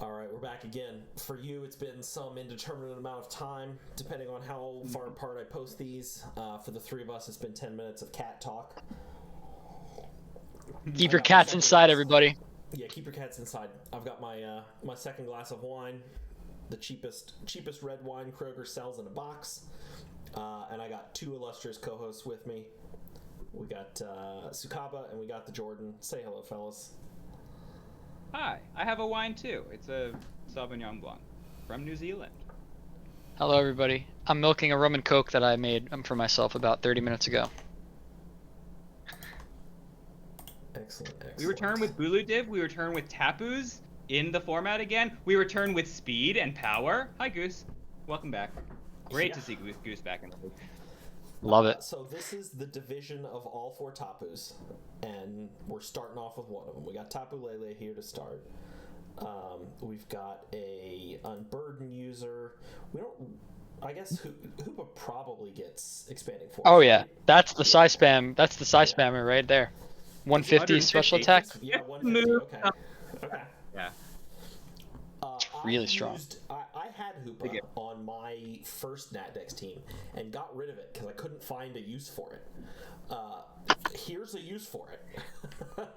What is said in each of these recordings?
All right, we're back again. For you, it's been some indeterminate amount of time, depending on how far apart I post these. For the three of us, it's been 10 minutes of cat talk. Keep your cats inside, everybody. Yeah, keep your cats inside. I've got my my second glass of wine, the cheapest red wine Kroger sells in a box, and I got two illustrious co-hosts with me. We got Sukaba and we got the Jordan. Say hello, fellas. Hi, I have a wine too. It's a Sauvignon Blanc from New Zealand. Hello, everybody. I'm milking a rum and coke that I made for myself about 30 minutes ago. Excellent. We return with Bulu Div. We return with Tapus in the format again. We return with speed and power. Hi, Goose. Welcome back. Great to see Goose back in the league. Love it. So this is the division of all four Tapus, and we're starting off with one of them. We got Tapu Lele here to start. We've got a unburdened user. We don't. I guess Hoopa probably gets expanding force. Oh yeah, that's the size spam. That's the size spammer right there. 150 special attack. Yeah, 150. Okay. Yeah. It's really strong. I had Hoopa on my first NatDex team and got rid of it because I couldn't find a use for it. Here's a use for it.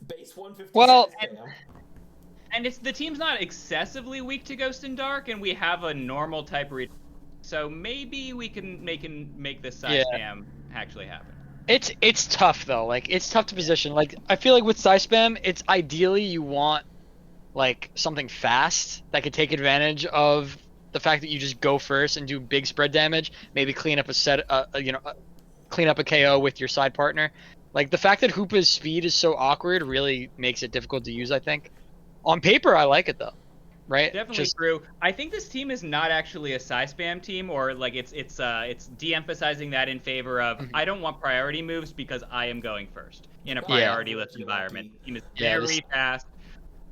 Base 150. Well, and it's the team's not excessively weak to Ghost and Dark, and we have a normal type read, so maybe we can make this size spam actually happen. It's tough though. Like it's tough to position. Like I feel like with size spam, it's ideally you want like something fast that could take advantage of the fact that you just go first and do big spread damage. Maybe clean up clean up a KO with your side partner. Like the fact that Hoopa's speed is so awkward really makes it difficult to use. I think on paper I like it though. Right? Definitely true. I think this team is not actually a size spam team, or like it's de-emphasizing that in favor of I don't want priority moves because I am going first in a priority-less environment. The team is very fast.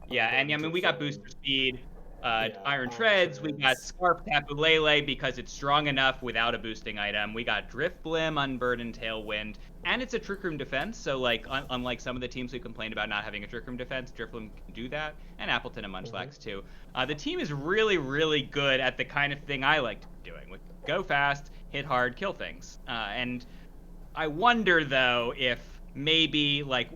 Yeah, and I mean we got booster speed, Iron Treads, we got Scarf Tapu Lele because it's strong enough without a boosting item. We got Drift Blim, Unburdened Tailwind, and it's a Trick Room defense. So like unlike some of the teams who complained about not having a Trick Room defense, Drift Blim can do that, and Appleton and Munchlax too. The team is really, really good at the kind of thing I like doing, with go fast, hit hard, kill things. And I wonder though if maybe like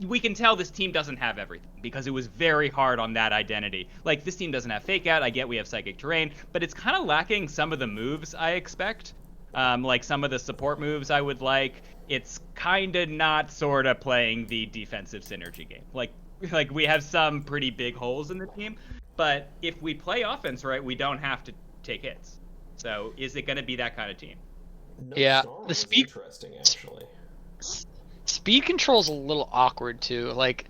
we can tell this team doesn't have everything because it was very hard on that identity. Like this team doesn't have Fake Out. I get we have Psychic Terrain, but it's kind of lacking some of the moves I expect. Like some of the support moves I would like. It's kind of not sort of playing the defensive synergy game. Like we have some pretty big holes in the team, but if we play offense right, we don't have to take hits. So is it going to be that kind of team? No, yeah, the speed interesting actually. Speed control's a little awkward too. Like,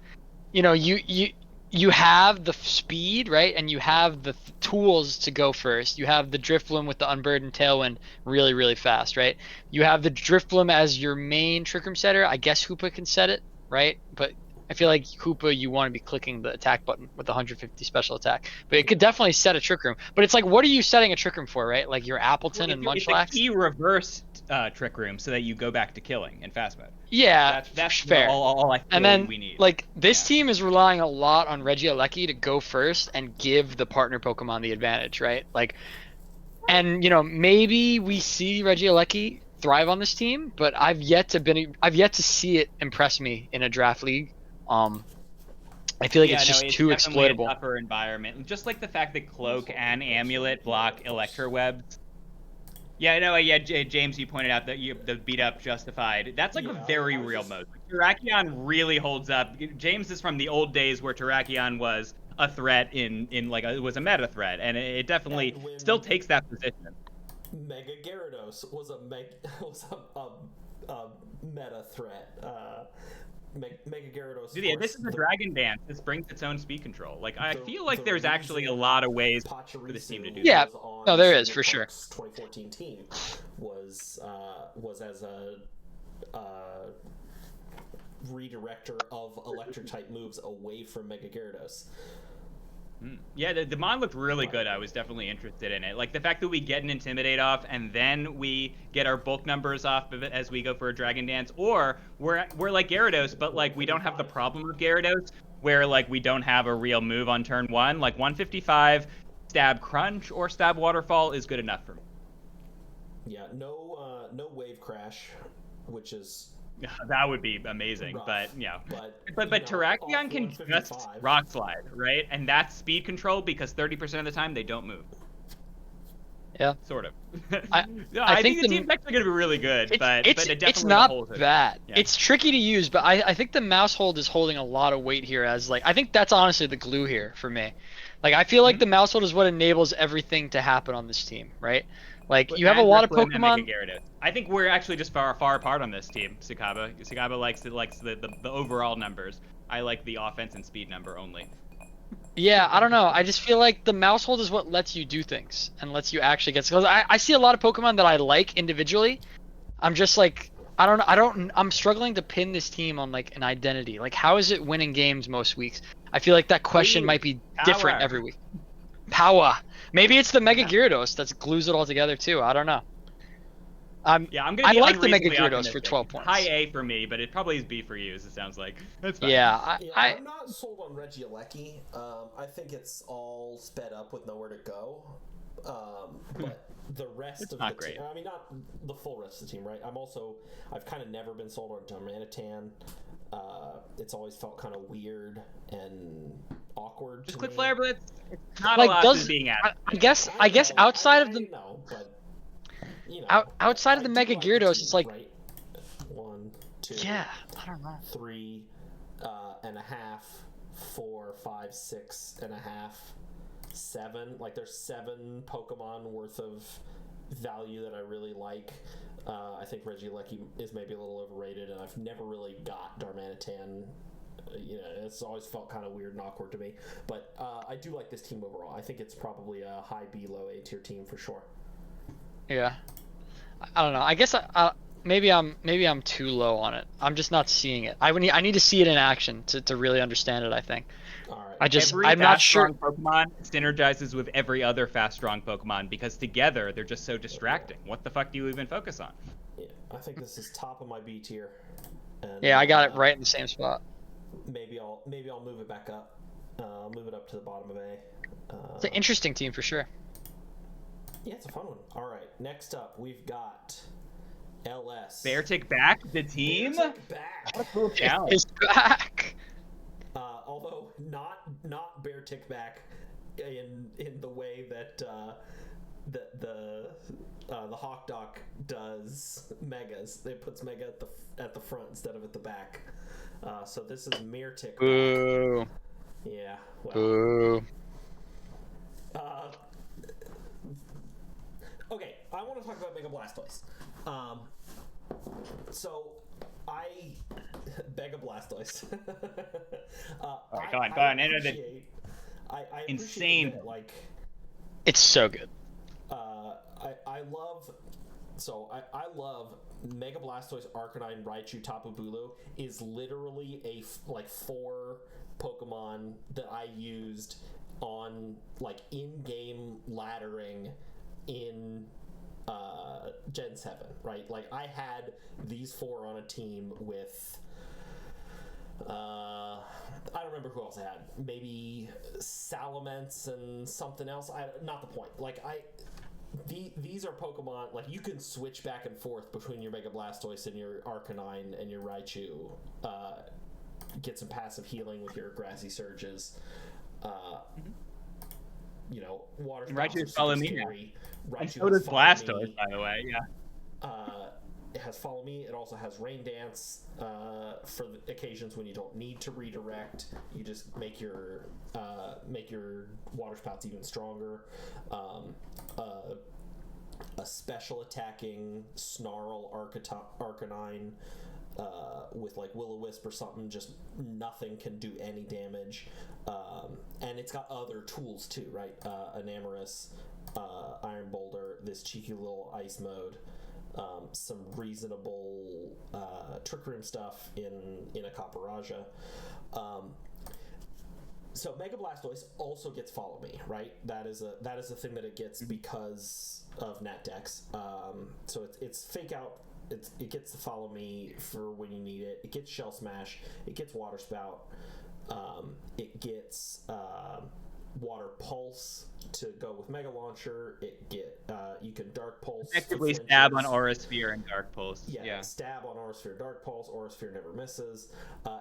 you know, you have the speed, right? And you have the tools to go first. You have the Drifblim with the Unburdened Tailwind really, really fast, right? You have the Drifblim as your main Trick Room setter. I guess Hoopa can set it, right? But I feel like Hoopa, you want to be clicking the attack button with the 150 special attack. But it could definitely set a Trick Room. But it's like, what are you setting a Trick Room for, right? Like your Appleton and Munchlax? It's a key reverse Trick Room so that you go back to killing in fast mode. Yeah, that's fair. All I feel and then, we need. Like, this team is relying a lot on Regieleki to go first and give the partner Pokemon the advantage, right? Like, and, you know, maybe we see Regieleki thrive on this team, but I've yet to see it impress me in a draft league. I feel like it's just too exploitable. A tougher environment, just like the fact that Cloak and Amulet block Electrowebs. Yeah, I know. Yeah, James, you pointed out that the beat up Justified. That's like a very real mode. Terrakion really holds up. James is from the old days where Terrakion was a threat in like it was a meta threat, and it definitely still takes that position. Mega Gyarados was a meta threat. Mega Gyarados. Yeah, this is a Dragon Dance. This brings its own speed control. Like I feel like there's actually a lot of ways for this team to do. Yeah, no, there is for sure. 2014 team was as a redirector of electric type moves away from Mega Gyarados. Yeah, the mod looked really good. I was definitely interested in it. Like the fact that we get an Intimidate off and then we get our bulk numbers off of it as we go for a Dragon Dance, or we're like Gyarados, but like we don't have the problem of Gyarados. where like we don't have a real move on turn 1. Like 155, Stab Crunch or Stab Waterfall is good enough for me. Yeah, no Wave Crash, which is that would be amazing, rough, but yeah. But Terrakion can just Rock Slide, right? And that's speed control because 30% of the time they don't move. Yeah, sort of. I think the team's actually going to be really good, but it's not bad. Yeah. It's tricky to use, but I think the mouse hold is holding a lot of weight here. As like I think that's honestly the glue here for me. Like I feel like the mouse hold is what enables everything to happen on this team, right? Like you have a lot of Pokemon. I think we're actually just far apart on this team. Sakaba likes the overall numbers. I like the offense and speed number only. Yeah, I don't know. I just feel like the mouse hold is what lets you do things and lets you actually get. Because I see a lot of Pokemon that I like individually. I'm just like I'm struggling to pin this team on like an identity. Like how is it winning games most weeks? I feel like that question might be different every week. Power. Maybe it's the Mega Gyarados that glues it all together too. I don't know. I'm gonna be I like the Mega Gyarados for 12 points. High A for me, but it probably is B for you, as it sounds like. That's fine. Yeah, I'm not sold on Regieleki. I think it's all sped up with nowhere to go. But the rest of the team, I mean, not the full rest of the team, right? I've kind of never been sold on Darmanitan. It's always felt kind of weird and awkward. Just click Flare Blitz. It's not like, a lot being added. I guess outside of the. But, outside of the Mega Gyarados, it's like 1, 2, yeah, I don't know. 3 and a half, 4, 5, 6 and a half, 7. Like there's 7 Pokemon worth of value that I really like. I think Regieleki is maybe a little overrated, and I've never really got Darmanitan. It's always felt kind of weird and awkward to me. But I do like this team overall. I think it's probably a high B, low A tier team for sure. Yeah, I don't know. I guess maybe I'm too low on it. I'm just not seeing it. I need to see it in action to really understand it. I think. All right. I'm not sure. Pokemon synergizes with every other fast strong Pokemon because together they're just so distracting. What the fuck do you even focus on? Yeah, I think this is top of my B tier. And, yeah, I got it right in the same spot. Maybe I'll move it back up. I'll move it up to the bottom of A. It's an interesting team for sure. Yeah, it's a fun one. All right, next up we've got LS. Beartick back, the team. Beartick back. What a cool challenge. It's back. Although not Beartick back in the way that the Hawkdock does Megas. It puts Mega at the front instead of at the back. So this is Meartick. Boo. Yeah. Well, Boo. Okay, I want to talk about Mega Blastoise. So Mega Blastoise. Go on. Enter the insane. That, like, it's so good. I love Mega Blastoise, Arcanine, Raichu, Tapu Bulu is literally a 4 Pokemon that I used on like in-game laddering in Gen 7, right? Like I had these 4 on a team with I don't remember who else I had. Maybe Salamence and something else. Not the point. Like these are Pokemon, like you can switch back and forth between your Mega Blastoise and your Arcanine and your Raichu. Get some passive healing with your Grassy Surges. Water Raichu follow me now. Raichu and so does Blastoise, by the way. Yeah. It has Follow Me. It also has Rain Dance for the occasions when you don't need to redirect. You just make your water spouts even stronger. A special attacking Snarl Arcanine with like Will-O-Wisp or something. Just nothing can do any damage. And it's got other tools too, right? Enamorus, Iron Boulder, this cheeky little ice mode. Some reasonable Trick Room stuff in a Caporaja. So Mega Blastoise also gets Follow Me, right? That is a thing that it gets because of NatDex. So it's fake out. It gets the Follow Me for when you need it. It gets Shell Smash. It gets Water Spout. It gets Water Pulse to go with Mega Launcher. You can Dark Pulse. Effectively stab on Aura Sphere and Dark Pulse. Yeah, stab on Aura Sphere, Dark Pulse. Aura Sphere never misses.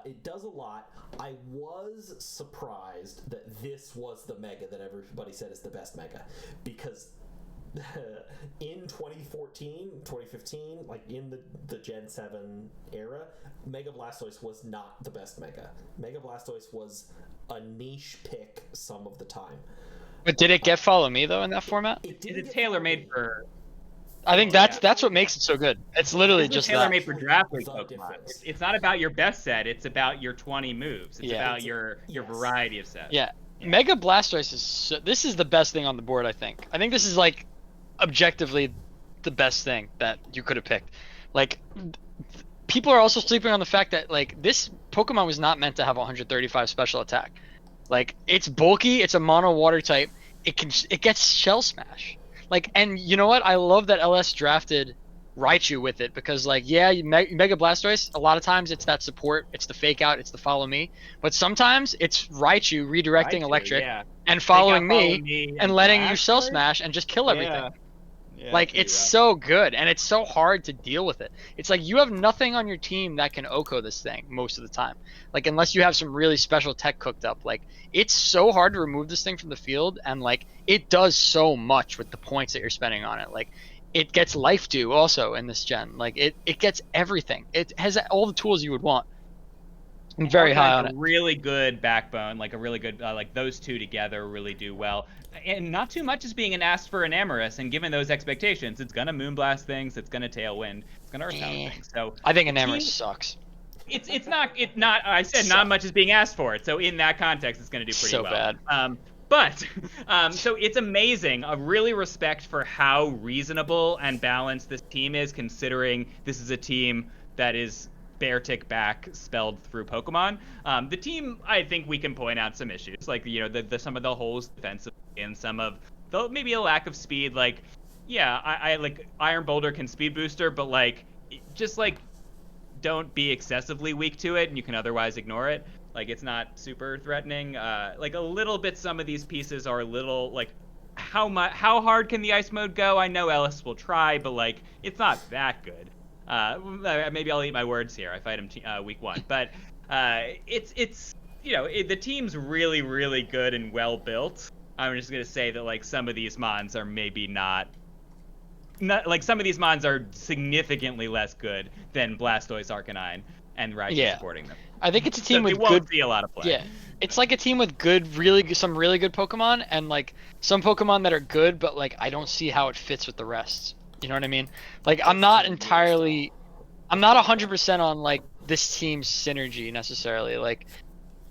It does a lot. I was surprised that this was the Mega that everybody said is the best Mega, because in 2014, 2015, like in the Gen 7 era, Mega Blastoise was not the best Mega. Mega Blastoise was a niche pick some of the time. But did it get Follow Me though in that format? It's tailor-made for. I think that's what makes it so good. It's literally just tailor-made for draft league Pokemon. It's not about your best set. It's about your 20 moves. It's about your variety of sets. Yeah. Mega Blastoise this is the best thing on the board. I think this is like objectively the best thing that you could have picked. Like, people are also sleeping on the fact that like this Pokemon was not meant to have 135 special attack. Like, it's bulky, it's a mono water type, it gets Shell Smash. Like, and you know what? I love that LS drafted Raichu with it, because like, yeah, Mega Blastoise, a lot of times it's that support, it's the fake out, it's the follow me, but sometimes it's Raichu redirecting electric and following me and letting you Shell Smash and just kill everything. Yeah, like, it's so good, and it's so hard to deal with it. It's like you have nothing on your team that can OHKO this thing most of the time. Like, unless you have some really special tech cooked up. Like, it's so hard to remove this thing from the field, and like, it does so much with the points that you're spending on it. Like, it gets Life Dew also in this gen. Like, it gets everything. It has all the tools you would want. I'm very high on it. Really good backbone, like a really good, like those two together really do well. And not too much is being asked for an Enamorus, and given those expectations, it's gonna Moonblast things, it's gonna Tailwind, it's gonna Earthbound things. So I think Enamorus sucks. It's not. I said not much is being asked for it. So in that context, it's gonna do pretty well. Bad. So it's amazing. A really respect for how reasonable and balanced this team is, considering this is a team that is Beartic back spelled through Pokemon. The team, I think we can point out some issues, like, you know, some of the holes defensively and some of maybe a lack of speed. Like, yeah, I like Iron Boulder can speed booster, but like, just like, don't be excessively weak to it, and you can otherwise ignore it. Like, it's not super threatening. Like, a little bit, some of these pieces are a little like, how hard can the ice mode go? I know Ellis will try, but like, it's not that good. Maybe I'll eat my words here. I fight him week 1, but it's you know, the team's really, really good and well built. I'm just gonna say that like some of these mons are maybe not like, some of these mons are significantly less good than Blastoise, Arcanine, and Raichu supporting them. I think it's a team with good. Won't see a lot of play. Yeah, it's like a team with some really good Pokemon, and like some Pokemon that are good, but like I don't see how it fits with the rest. You know what I mean? Like, I'm not 100% on like this team's synergy necessarily. Like,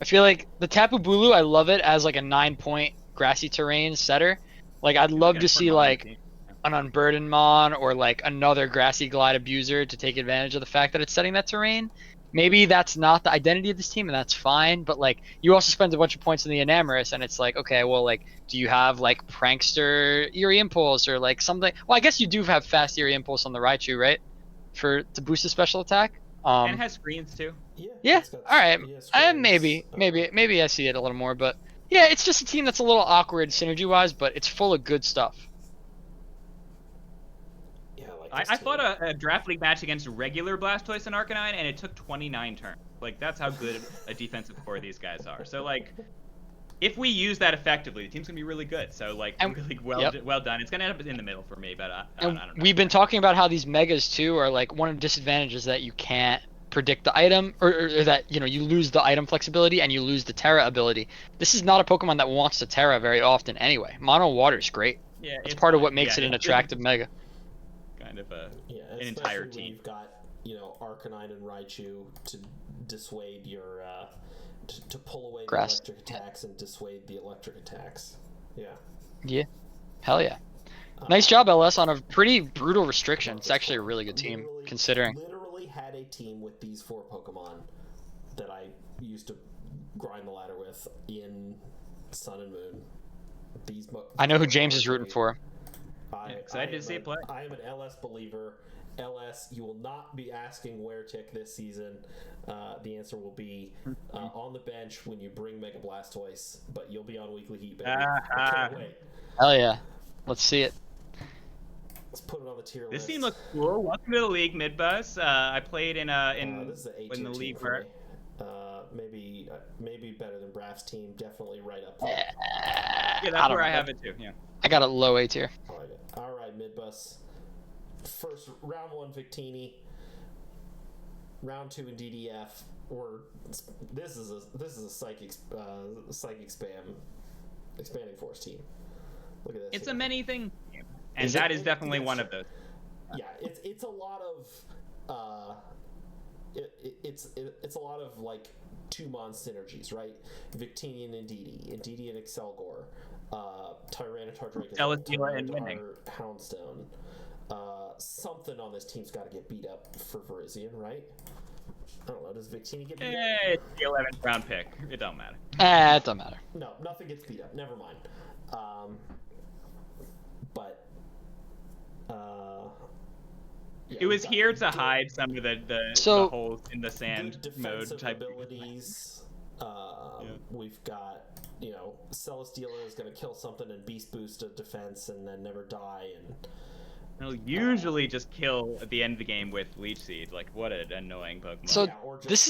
I feel like the Tapu Bulu, I love it as like a 9-point grassy terrain setter. Like, I'd love to see like an Unburdened Mon or like another Grassy Glide Abuser to take advantage of the fact that it's setting that terrain. Maybe that's not the identity of this team, and that's fine, but like, you also spend a bunch of points in the Enamorus, and it's like, okay, well, like, do you have like Prankster Eerie Impulse or like something? Well, I guess you do have fast Eerie Impulse on the Raichu, right? To boost the special attack. And it has screens too. Yeah. All right. Maybe I see it a little more, but yeah, it's just a team that's a little awkward synergy-wise, but it's full of good stuff. I fought a draft league match against regular Blastoise and Arcanine, and it took 29 turns. Like, that's how good a defensive core these guys are. So, like, if we use that effectively, the team's gonna be really good. So, like, really well done. It's gonna end up in the middle for me, but I don't know. We've been talking about how these megas too are like, one of the disadvantages that you can't predict the item, or that, you know, you lose the item flexibility and you lose the Terra ability. This is not a Pokemon that wants to Terra very often anyway. Mono Water's great. Yeah, it's part of what makes it an attractive mega. Kind of an entire team. You've got, you know, Arcanine and Raichu to dissuade your to pull away the electric attacks and dissuade the electric attacks. Yeah. Hell yeah. Nice job, LS, on a pretty brutal restriction. It's actually a really good team, considering. Literally had a team with these 4 Pokemon that I used to grind the ladder with in Sun and Moon. I know who James is rooting for. Excited to see it play. I am an LS believer, VBL-S, you will not be asking where tick this season. The answer will be on the bench when you bring Mega Blastoise, but you'll be on Weekly Heat, baby. I can't wait. Hell yeah. Let's see it. Let's put it on the tier This list. team looks cool. Welcome to the league, Midbus. I played in this is an A-tier when the team league for were. me. Maybe better than Braff's team. Definitely right up there. Yeah, that's where I have it too. Yeah. I got a low A tier. I like it. All right, Midbus. First round 1 Victini. Round 2 in DDF. This is a psychic spam expanding force team. Look at this. It's a many thing, and that is definitely one of those. Yeah, it's a lot of it's a lot of like 2-mon synergies, right? Victini and Indeedee and Excelgor, Tyranitar Drake, Celesteela and winning. Houndstone. Something on this team's got to get beat up for Virizion, right? I don't know. Does Victini get beat up? It's the 11th round pick. It don't matter. It don't matter. No, nothing gets beat up. Never mind. Yeah, it was here to hide some of the holes in the sand mode type abilities. We've got, Celesteela is going to kill something and beast boost a defense and then never die. And they'll usually just kill at the end of the game with Leech Seed. Like, what an annoying Pokemon. So this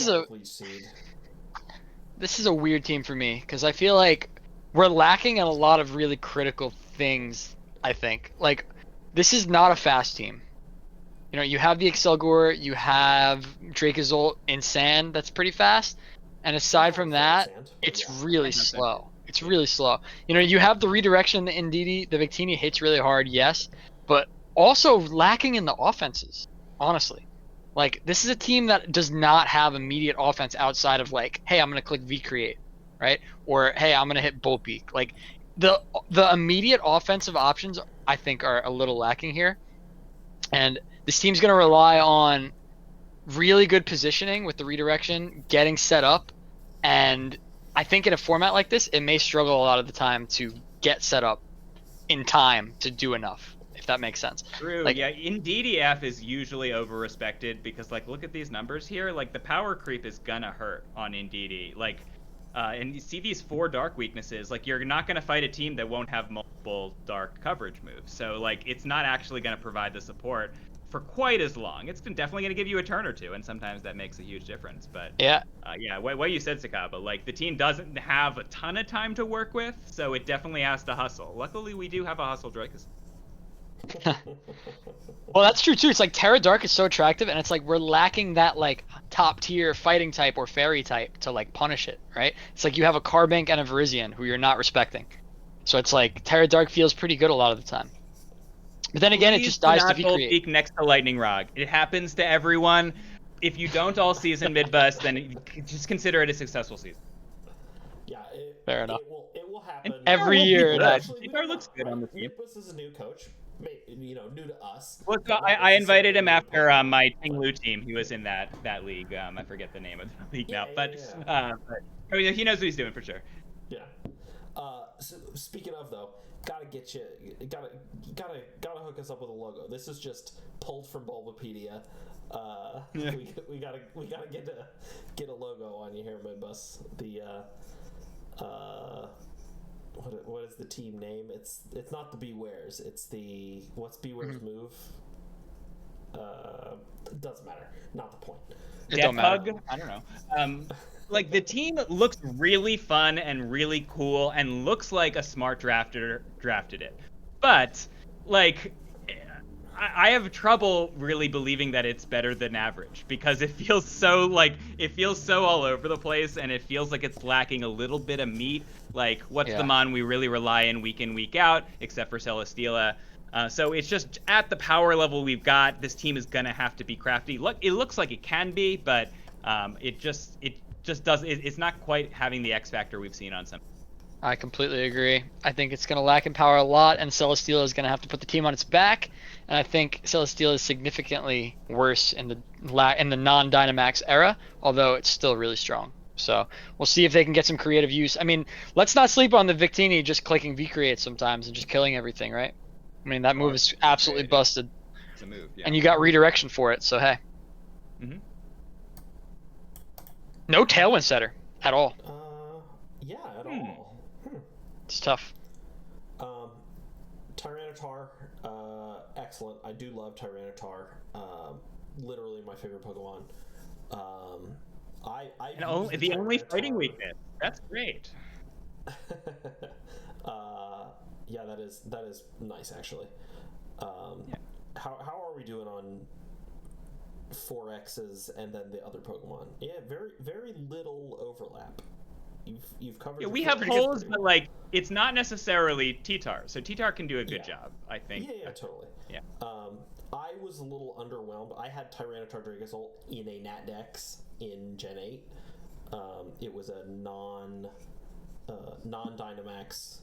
is a weird team for me because I feel like we're lacking in a lot of really critical things. I think this is not a fast team. You have the Excelgor, you have Dracozolt in sand, that's pretty fast. And aside from that, it's really slow. It's really slow. You have the redirection in Indeedee, the Victini hits really hard, yes, but also lacking in the offenses, honestly. This is a team that does not have immediate offense outside of hey, I'm going to click V-Create, right? Or, hey, I'm going to hit Bolt Beak. The immediate offensive options, I think, are a little lacking here. And this team's going to rely on really good positioning with the redirection, getting set up, and I think in a format like this, it may struggle a lot of the time to get set up in time to do enough, if that makes sense. True, yeah. In DDF is usually over-respected because, look at these numbers here. The power creep is gonna hurt on Indeedee. And you see these 4 dark weaknesses. You're not gonna fight a team that won't have multiple dark coverage moves. So, it's not actually gonna provide the support for quite as long. It's definitely going to give you a turn or two, and sometimes that makes a huge difference. But what you said, Sakaba, the team doesn't have a ton of time to work with, so it definitely has to hustle. Luckily, we do have a hustle Dracos. Well, that's true too. It's Terra Dark is so attractive, and it's we're lacking that top tier fighting type or fairy type to punish it, right? It's you have a Carbank and a Virizion who you're not respecting, so it's Terra Dark feels pretty good a lot of the time. But then again, it just dies to V-Create. Next to Lightning Rod. It happens to everyone. If you don't all season mid-bust, then just consider it a successful season. Yeah, fair enough. It will happen. Every year. It looks good on the team. This is a new coach, new to us. Well, so I invited him after my Tinglu team. He was in that league. I forget the name of the league now, but he knows what he's doing for sure. Yeah. So speaking of though. Gotta hook us up with a logo. This is just pulled from Bulbapedia. We gotta get a logo on you here, Midbus. What is the team name? It's not the Bewares. It's the what's Beware's move? It doesn't matter. Not the point. It don't matter. Bug? I don't know. The team looks really fun and really cool and looks like a smart drafter drafted it. But, I have trouble really believing that it's better than average because it feels so, all over the place and it feels like it's lacking a little bit of meat. What's the mon we really rely on week in, week out, except for Celesteela. So it's just at the power level we've got, this team is going to have to be crafty. Look, it looks like it can be, but it just it's not quite having the X factor we've seen on some. I completely agree. I think it's going to lack in power a lot, and Celesteela is going to have to put the team on its back. And I think Celesteela is significantly worse in the non-Dynamax era, although it's still really strong. So we'll see if they can get some creative use. I mean, let's not sleep on the Victini just clicking V-Create sometimes and just killing everything, right? I mean, that move is absolutely busted. as a move. Yeah. And you got redirection for it, so hey. Mm-hmm. No Tailwind Setter at all. Yeah, at all. It's tough. Tyranitar, excellent. I do love Tyranitar. Literally my favorite Pokemon. The only fighting weakness. That's great. Yeah, that is nice actually. How are we doing on 4X's and then the other Pokemon? Yeah, very very little overlap. You've covered. Yeah, we have holes, but like it's not necessarily T-Tar. So T-Tar can do a good job, I think. Yeah, totally. Yeah. I was a little underwhelmed. I had Tyranitar Dragozolt in a Nat Dex in Gen 8. It was a non-Dynamax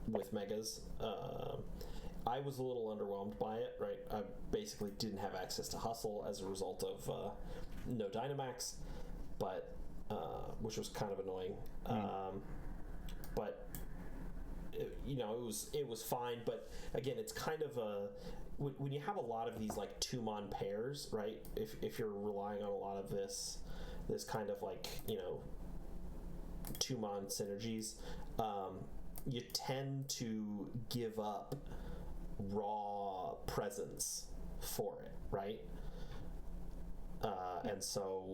with Megas. I was a little underwhelmed by it, right? I basically didn't have access to Hustle as a result of no Dynamax, but which was kind of annoying. But it was fine. But again, it's kind of when you have a lot of these like 2-mon pairs, right? If you're relying on a lot of this kind of like 2-mon synergies, you tend to give up raw presence for it, right? And so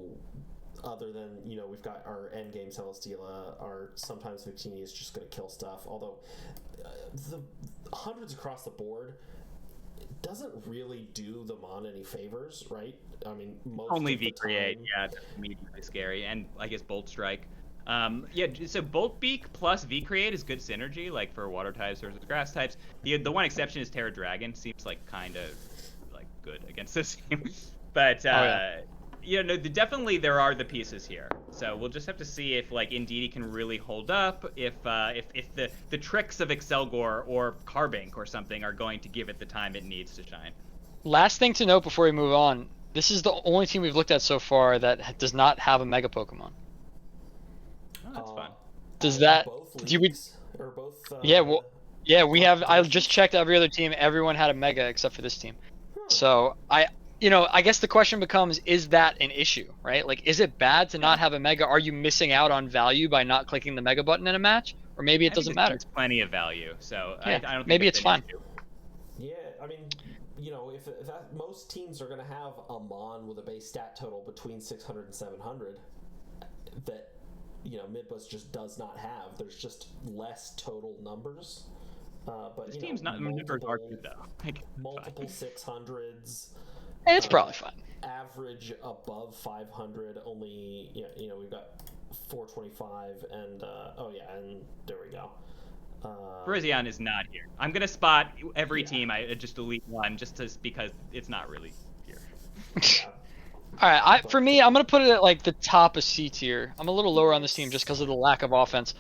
other than we've got our endgame Celesteela, our sometimes Victini is just going to kill stuff, although the hundreds across the board doesn't really do the Mon any favors, right? I mean, only V-Create, that's immediately scary, and I guess Bolt Strike. So Bolt Beak plus V-Create is good synergy, like for water types versus grass types. The one exception is Terra Dragon. Seems like kind of like good against this team, but definitely there are the pieces here. So we'll just have to see if like Indeedee can really hold up, if the tricks of Excelgor or Carbink or something are going to give it the time it needs to shine. Last thing to note before we move on, this is the only team we've looked at so far that does not have a Mega Pokemon. Oh, that's fun. Does that do we or both? We have. I just checked every other team. Everyone had a Mega except for this team. So I guess the question becomes: is that an issue, right? Like, is it bad to not have a Mega? Are you missing out on value by not clicking the Mega button in a match, or maybe it doesn't matter? There's plenty of value, so yeah. I don't think maybe it's fine. Yeah, I mean, if most teams are going to have a Mon with a base stat total between 600 and 700, that Midwest just does not have. There's just less total numbers. But this team's not numbers are good though. Multiple 600s. It's probably fine. Average above 500. Only we've got 425 and and there we go. Virizion is not here. I'm gonna spot every team. I just delete one because it's not really here. All right, for me, I'm gonna put it at like the top of C tier. I'm a little lower on this team just because of the lack of offense.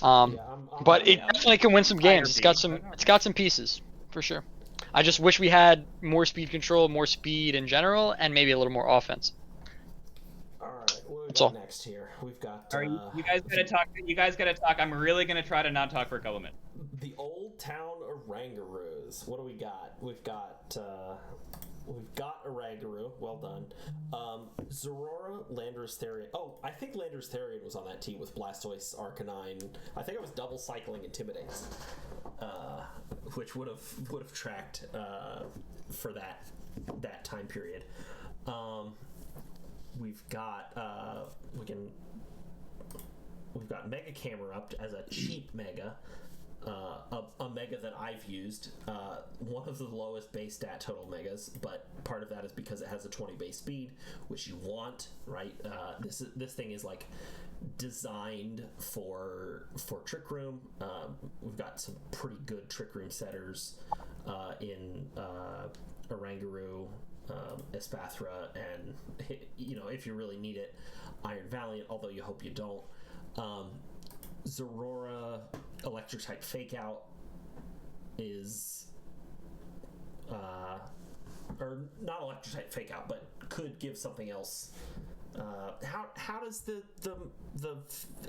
But it definitely can win some games. It's got some pieces for sure. I just wish we had more speed control, more speed in general, and maybe a little more offense. All right, what That's all. Next here we've got. You guys gotta talk. You guys gotta talk. I'm really gonna try to not talk for a couple minutes. The Old Town Orangaroos. What do we got? We've got Orangaroo. Well done. Zorora, Landorus Therian. Oh, I think Landorus Therian was on that team with Blastoise, Arcanine. I think I was double cycling Intimidate, which would have tracked for that time period. We've got Mega Camerupt as a cheap Mega. A Mega that I've used, one of the lowest base stat total Megas, but part of that is because it has a 20 base speed, which you want, right? This thing is like designed for Trick Room. We've got some pretty good Trick Room setters in Orangaroo, Espathra, and if you really need it, Iron Valiant, although you hope you don't. Zorora Electric type Fake Out is or not Electric type Fake Out, but could give something else How does the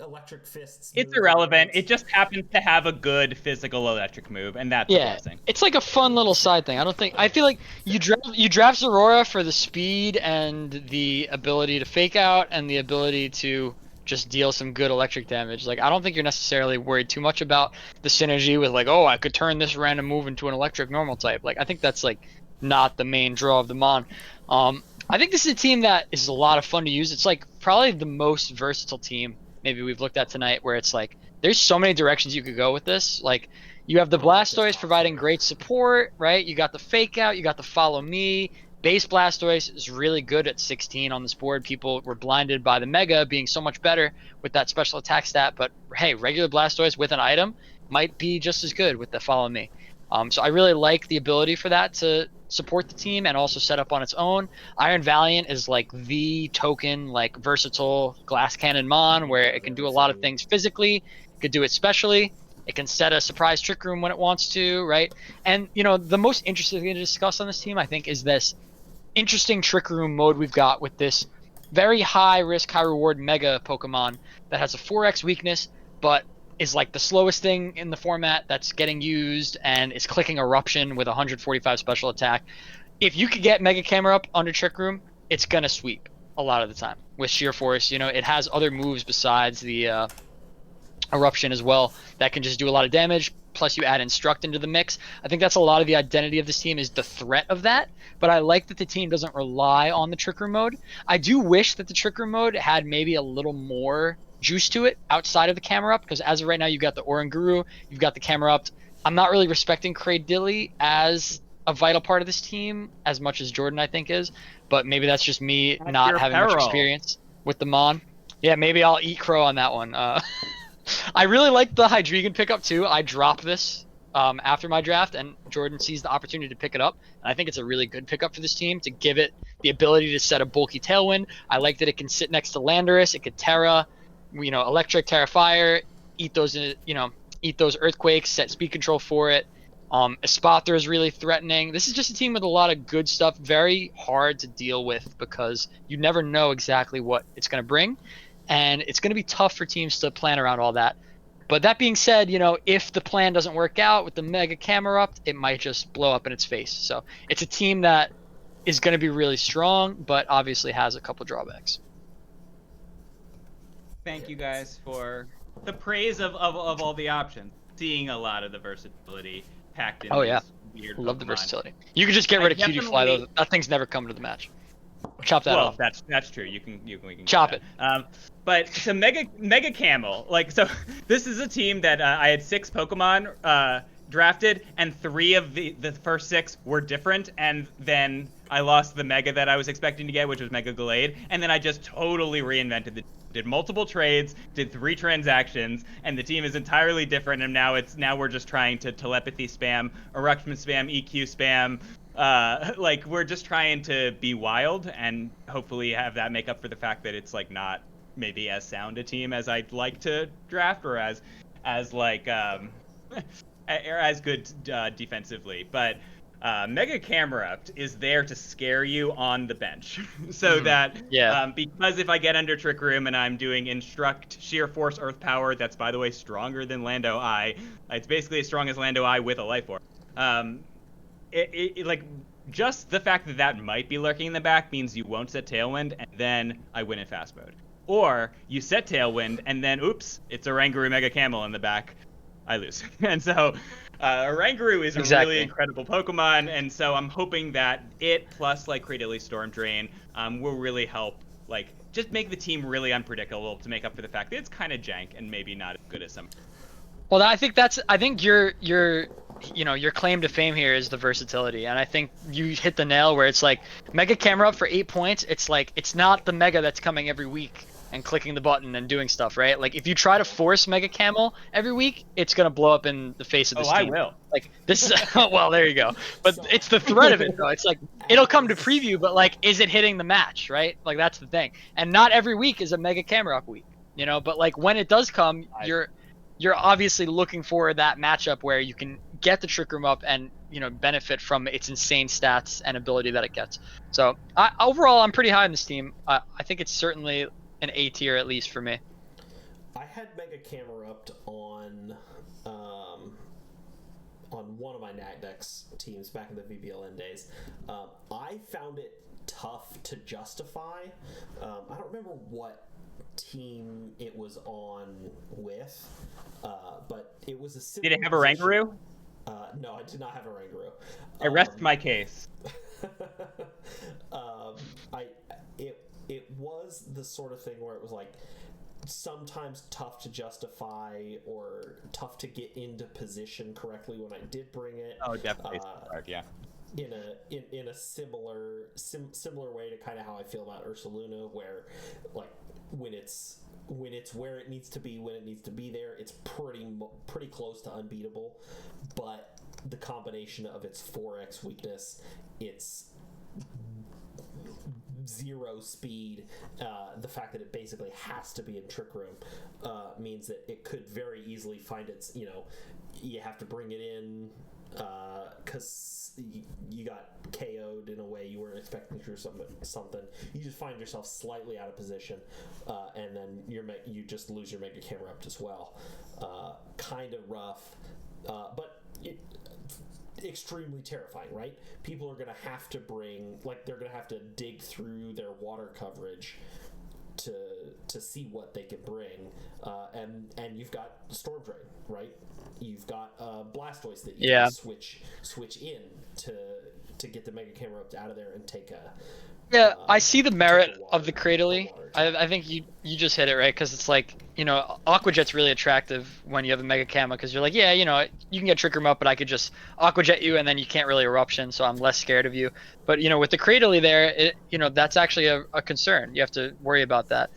electric fists? It's move irrelevant. against- It just happens to have a good physical electric move, and that's a Yeah, blessing. it's like a fun little side thing. I feel like you draft Aurora for the speed and the ability to fake out and the ability to just deal some good electric damage. Like, I don't think you're necessarily worried too much about the synergy with, like, oh, I could turn this random move into an electric normal type. Like, I think that's like not the main draw of the Mon. I think this is a team that is a lot of fun to use. It's like probably the most versatile team maybe we've looked at tonight, where it's like there's so many directions you could go with this. Like, you have the Blastoise providing great support, right? You got the fake out, you got the follow me. Base Blastoise is really good at 16 on this board. People were blinded by the Mega being so much better with that special attack stat, but hey, regular Blastoise with an item might be just as good with the follow me. So I really like the ability for that to support the team and also set up on its own. Iron Valiant is like the token, like versatile glass cannon Mon, where it can do a lot of things physically, it could do it specially. It can set a surprise trick room when it wants to, right? And, you know, the most interesting thing to discuss on this team, I think, is this interesting trick room mode we've got with this very high risk, high reward Mega Pokemon that has a 4x weakness, but is like the slowest thing in the format that's getting used and is clicking Eruption with 145 special attack. If you could get Mega Camera up under Trick Room, it's going to sweep a lot of the time. With Sheer Force, you know, it has other moves besides the Eruption as well that can just do a lot of damage. Plus you add Instruct into the mix. I think that's a lot of the identity of this team, is the threat of that. But I like that the team doesn't rely on the Trick Room mode. I do wish that the Trick Room mode had maybe a little more juice to it outside of the camera up, because as of right now you've got the Oranguru, you've got the camera up. I'm not really respecting Cradilly as a vital part of this team as much as Jordan I think is, but maybe that's just me not having much experience with the Mon. Yeah, maybe I'll eat crow on that one. I really like the Hydreigon pickup too. I dropped this after my draft, and Jordan sees the opportunity to pick it up. And I think it's a really good pickup for this team to give it the ability to set a bulky Tailwind. I like that it can sit next to Landorus. It could Terra, you know, Electric, Terra Fire, eat those Earthquakes, set speed control for it. Espathra is really threatening. This is just a team with a lot of good stuff, very hard to deal with because you never know exactly what it's going to bring. And it's going to be tough for teams to plan around all that. But that being said, you know, if the plan doesn't work out with the Mega Camera up, it might just blow up in its face. So it's a team that is going to be really strong, but obviously has a couple drawbacks. Thank you guys for the praise of all the options. Seeing a lot of the versatility packed in. Oh yeah, weird love Pokemon. the versatility. You can just get rid of Cutie Fly though. That thing's never come to the match. Chop that off. That's true. We can chop it. But so Mega Camel, like, so this is a team that I had 6 Pokemon drafted, and 3 of the first 6 were different, and then I lost the Mega that I was expecting to get, which was Mega Glade, and then I just totally reinvented did multiple trades, did 3 transactions, and the team is entirely different, and now we're just trying to telepathy spam, Eruption spam, EQ spam. Like, we're just trying to be wild and hopefully have that make up for the fact that it's like not maybe as sound a team as I'd like to draft, or as like or as good defensively. But Mega Camera is there to scare you on the bench, so that because if I get under Trick Room and I'm doing Instruct, Sheer Force, Earth Power, that's by the way stronger than Lando Eye. It's basically as strong as Lando Eye with a Life Orb. It like just the fact that might be lurking in the back means you won't set Tailwind, and then I win in fast mode. Or you set Tailwind, and then oops, it's a Oranguru Mega Camel in the back, I lose. And so Oranguru is a really incredible Pokemon, and so I'm hoping that it plus like Cradilly Storm Drain will really help, like, just make the team really unpredictable to make up for the fact that it's kind of jank and maybe not as good as some. Well, I think your claim to fame here is the versatility, and I think you hit the nail where it's like Mega Camera up for 8 points. It's like it's not the Mega that's coming every week and clicking the button and doing stuff, right? Like if you try to force Mega Camel every week, it's gonna blow up in the face of this team. I will. Like this is well, there you go. But it's the threat of it though. It's like it'll come to preview, but like, is it hitting the match, right? Like that's the thing. And not every week is a Mega Camera up week, you know. But like when it does come, you're obviously looking for that matchup where you can get the Trick Room up and benefit from its insane stats and ability that it gets. So overall, I'm pretty high on this team. I think it's certainly an A tier at least for me. I had Mega Camerupt on one of my Nagdex teams back in the VBL-N days. I found it tough to justify. I don't remember what team it was on with, but it was a similar. Did it have a Rangaroo? No, I did not have a Rangaroo. I rest my case. It was the sort of thing where it was like sometimes tough to justify or tough to get into position correctly when I did bring it. Oh, definitely. Yeah. In a similar way to kind of how I feel about Ursaluna, where like when it's where it needs to be, when it needs to be there, it's pretty close to unbeatable. But the combination of its 4x weakness, its 0 speed, the fact that it basically has to be in Trick Room, means that it could very easily find its, you have to bring it in because you got KO'd in a way you weren't expecting through something. You just find yourself slightly out of position, and then you just lose your Mega Camerupt as well. Kind of rough, but extremely terrifying, right? People are going to have to they're going to have to dig through their water coverage to see what they can bring, and you've got Storm Drain, right? You've got Blastoise that you can switch in to get the Mega Camerupt out of there and take a. Yeah, I see the merit of the Cradily. I think you just hit it right, because it's like, Aqua Jet's really attractive when you have a Mega Camo, because you're like, yeah, you can get Trick Room up, but I could just Aqua Jet you and then you can't really Eruption, so I'm less scared of you. But with the Cradily there, that's actually a concern. You have to worry about that.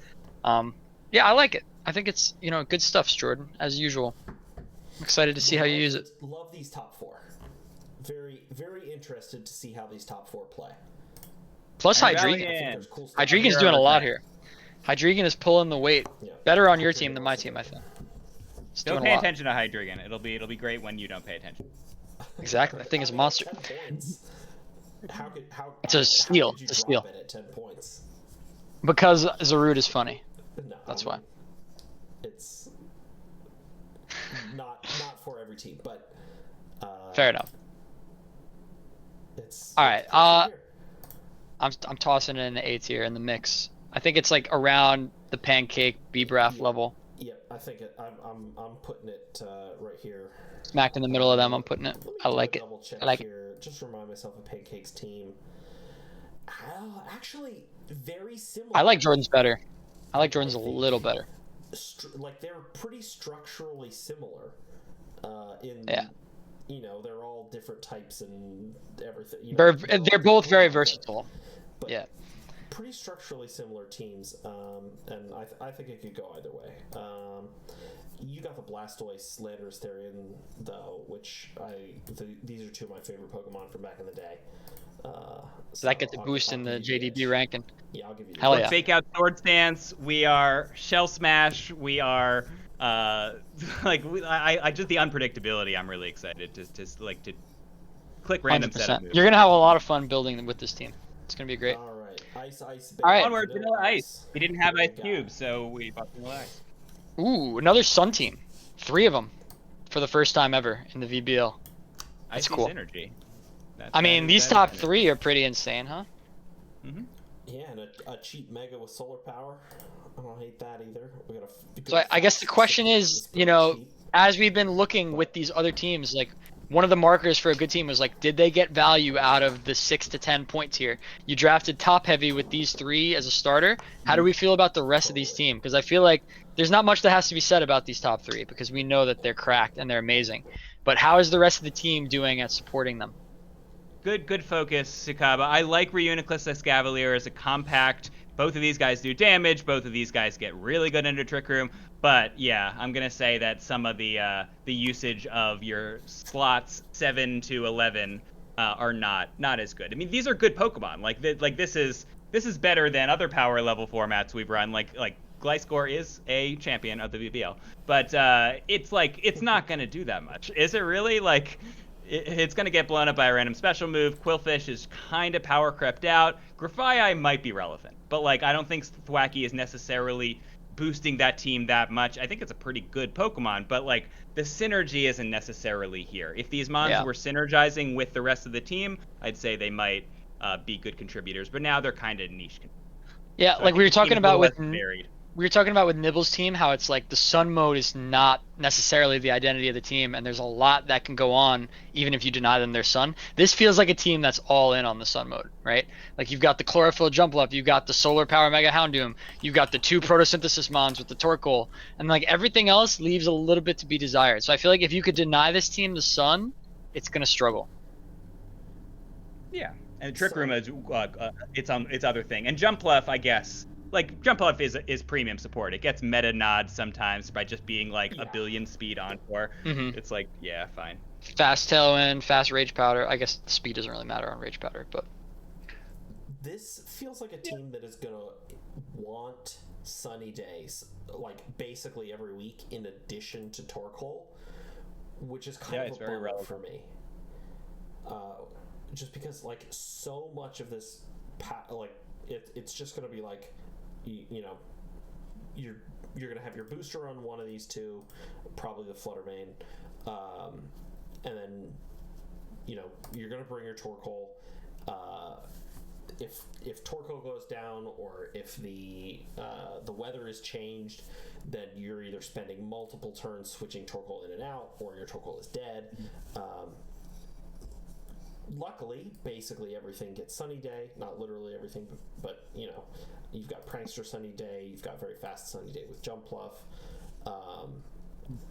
Yeah, I like it. I think it's good stuff, Jordan, as usual. I'm excited to see how you use it. Love these top 4. Very, very interested to see how these top 4 play. Plus Hydreigon. Hydreigon's doing a lot here. Hydreigon is pulling the weight. Better on your team than my team, I think. Don't pay attention to Hydreigon. It'll be great when you don't pay attention. Exactly. That thing is a monster. It's a steal. It's a steal. At 10 points? Because Zarude is funny. No, that's why. It's not for every team, but fair enough. It's all right. I'm tossing it in the A tier in the mix. I think it's like around the Pancake Beebrath level. Yep, I think I'm putting it right here. Smack in the middle of them. I'm putting it. I like it. I like it. Just remind myself of Pancake's team. Actually, very similar. I like Jordan's better. I like Jordan's a little better. They're pretty structurally similar. Yeah. They're all different types and everything. They're both very versatile. But yeah. Pretty structurally similar teams, and I think it could go either way. You got the Blastoise Landorus Therian, though, which these are two of my favorite Pokemon from back in the day. So that gets a boost in the JDB ranking. Yeah, I'll give you. Hell yeah. Fake Out Sword Stance. We are Shell Smash. We are I just the unpredictability. I'm really excited to click random 100%. set of moves. You're gonna have a lot of fun building with this team. It's gonna be great. All right, ice. All right. Onward, Vanilla Ice. We didn't have Ice Cubes, so we bought Vanilla Ice. Ooh, another Sun team. 3 of them for the first time ever in the VBL. That's cool. Synergy. I mean, these top 3 are pretty insane, huh? Mm-hmm. Yeah, and a cheap Mega with solar power. I don't hate that either. So I guess the question is, as we've been looking with these other teams, like one of the markers for a good team was like, did they get value out of the 6 to 10 point tier? You drafted top heavy with these 3 as a starter. How do we feel about the rest of these teams? Because I feel like there's not much that has to be said about these top 3 because we know that they're cracked and they're amazing. But how is the rest of the team doing at supporting them? Good focus, Sakaba. I like Reuniclus Escavalier as a compact. Both of these guys do damage. Both of these guys get really good into Trick Room. But yeah, I'm gonna say that some of the usage of your slots 7 to 11 are not as good. I mean, these are good Pokemon. Like this is better than other power level formats we've run. Like Gliscor is a champion of the VBL, but it's like it's not gonna do that much, is it really? Like, it's gonna get blown up by a random special move. Quillfish is kind of power crept out. Grafai might be relevant, but like I don't think Thwacky is necessarily boosting that team that much. I think it's a pretty good Pokemon, but like the synergy isn't necessarily here. If these mons were synergizing with the rest of the team, I'd say they might be good contributors, but now they're kind of niche. Yeah, So like we were talking about with varied. we were talking about with Nibble's team, how it's like the sun mode is not necessarily the identity of the team, and there's a lot that can go on even if you deny them their sun. This feels like a team that's all in on the sun mode, right? Like you've got the chlorophyll Jumpluff, you've got the solar power Mega Houndoom, you've got the 2 photosynthesis mons with the Torkoal, and like everything else leaves a little bit to be desired. So I feel like if you could deny this team the sun, it's gonna struggle. Yeah, and Trick Room is its other thing, and Jumpluff, I guess. Like, Jumpluff is premium support. It gets meta nods sometimes by just being like a billion speed Encore. It's like, yeah, fine. Fast Tailwind, fast Rage Powder. I guess speed doesn't really matter on Rage Powder, but this feels like a team that is gonna want sunny days, like basically every week, in addition to Torkoal, which is kind of a bummer for me. Just because like so much of this, like it's just gonna be like. You know, you're gonna have your booster on one of these two, probably the Fluttermane, and then you're gonna bring your Torkoal. If Torkoal goes down, or if the weather is changed, then you're either spending multiple turns switching Torkoal in and out, or your Torkoal is dead. Luckily, basically everything gets Sunny Day. Not literally everything, but you've got Prankster Sunny Day. You've got very fast Sunny Day with Jumpluff.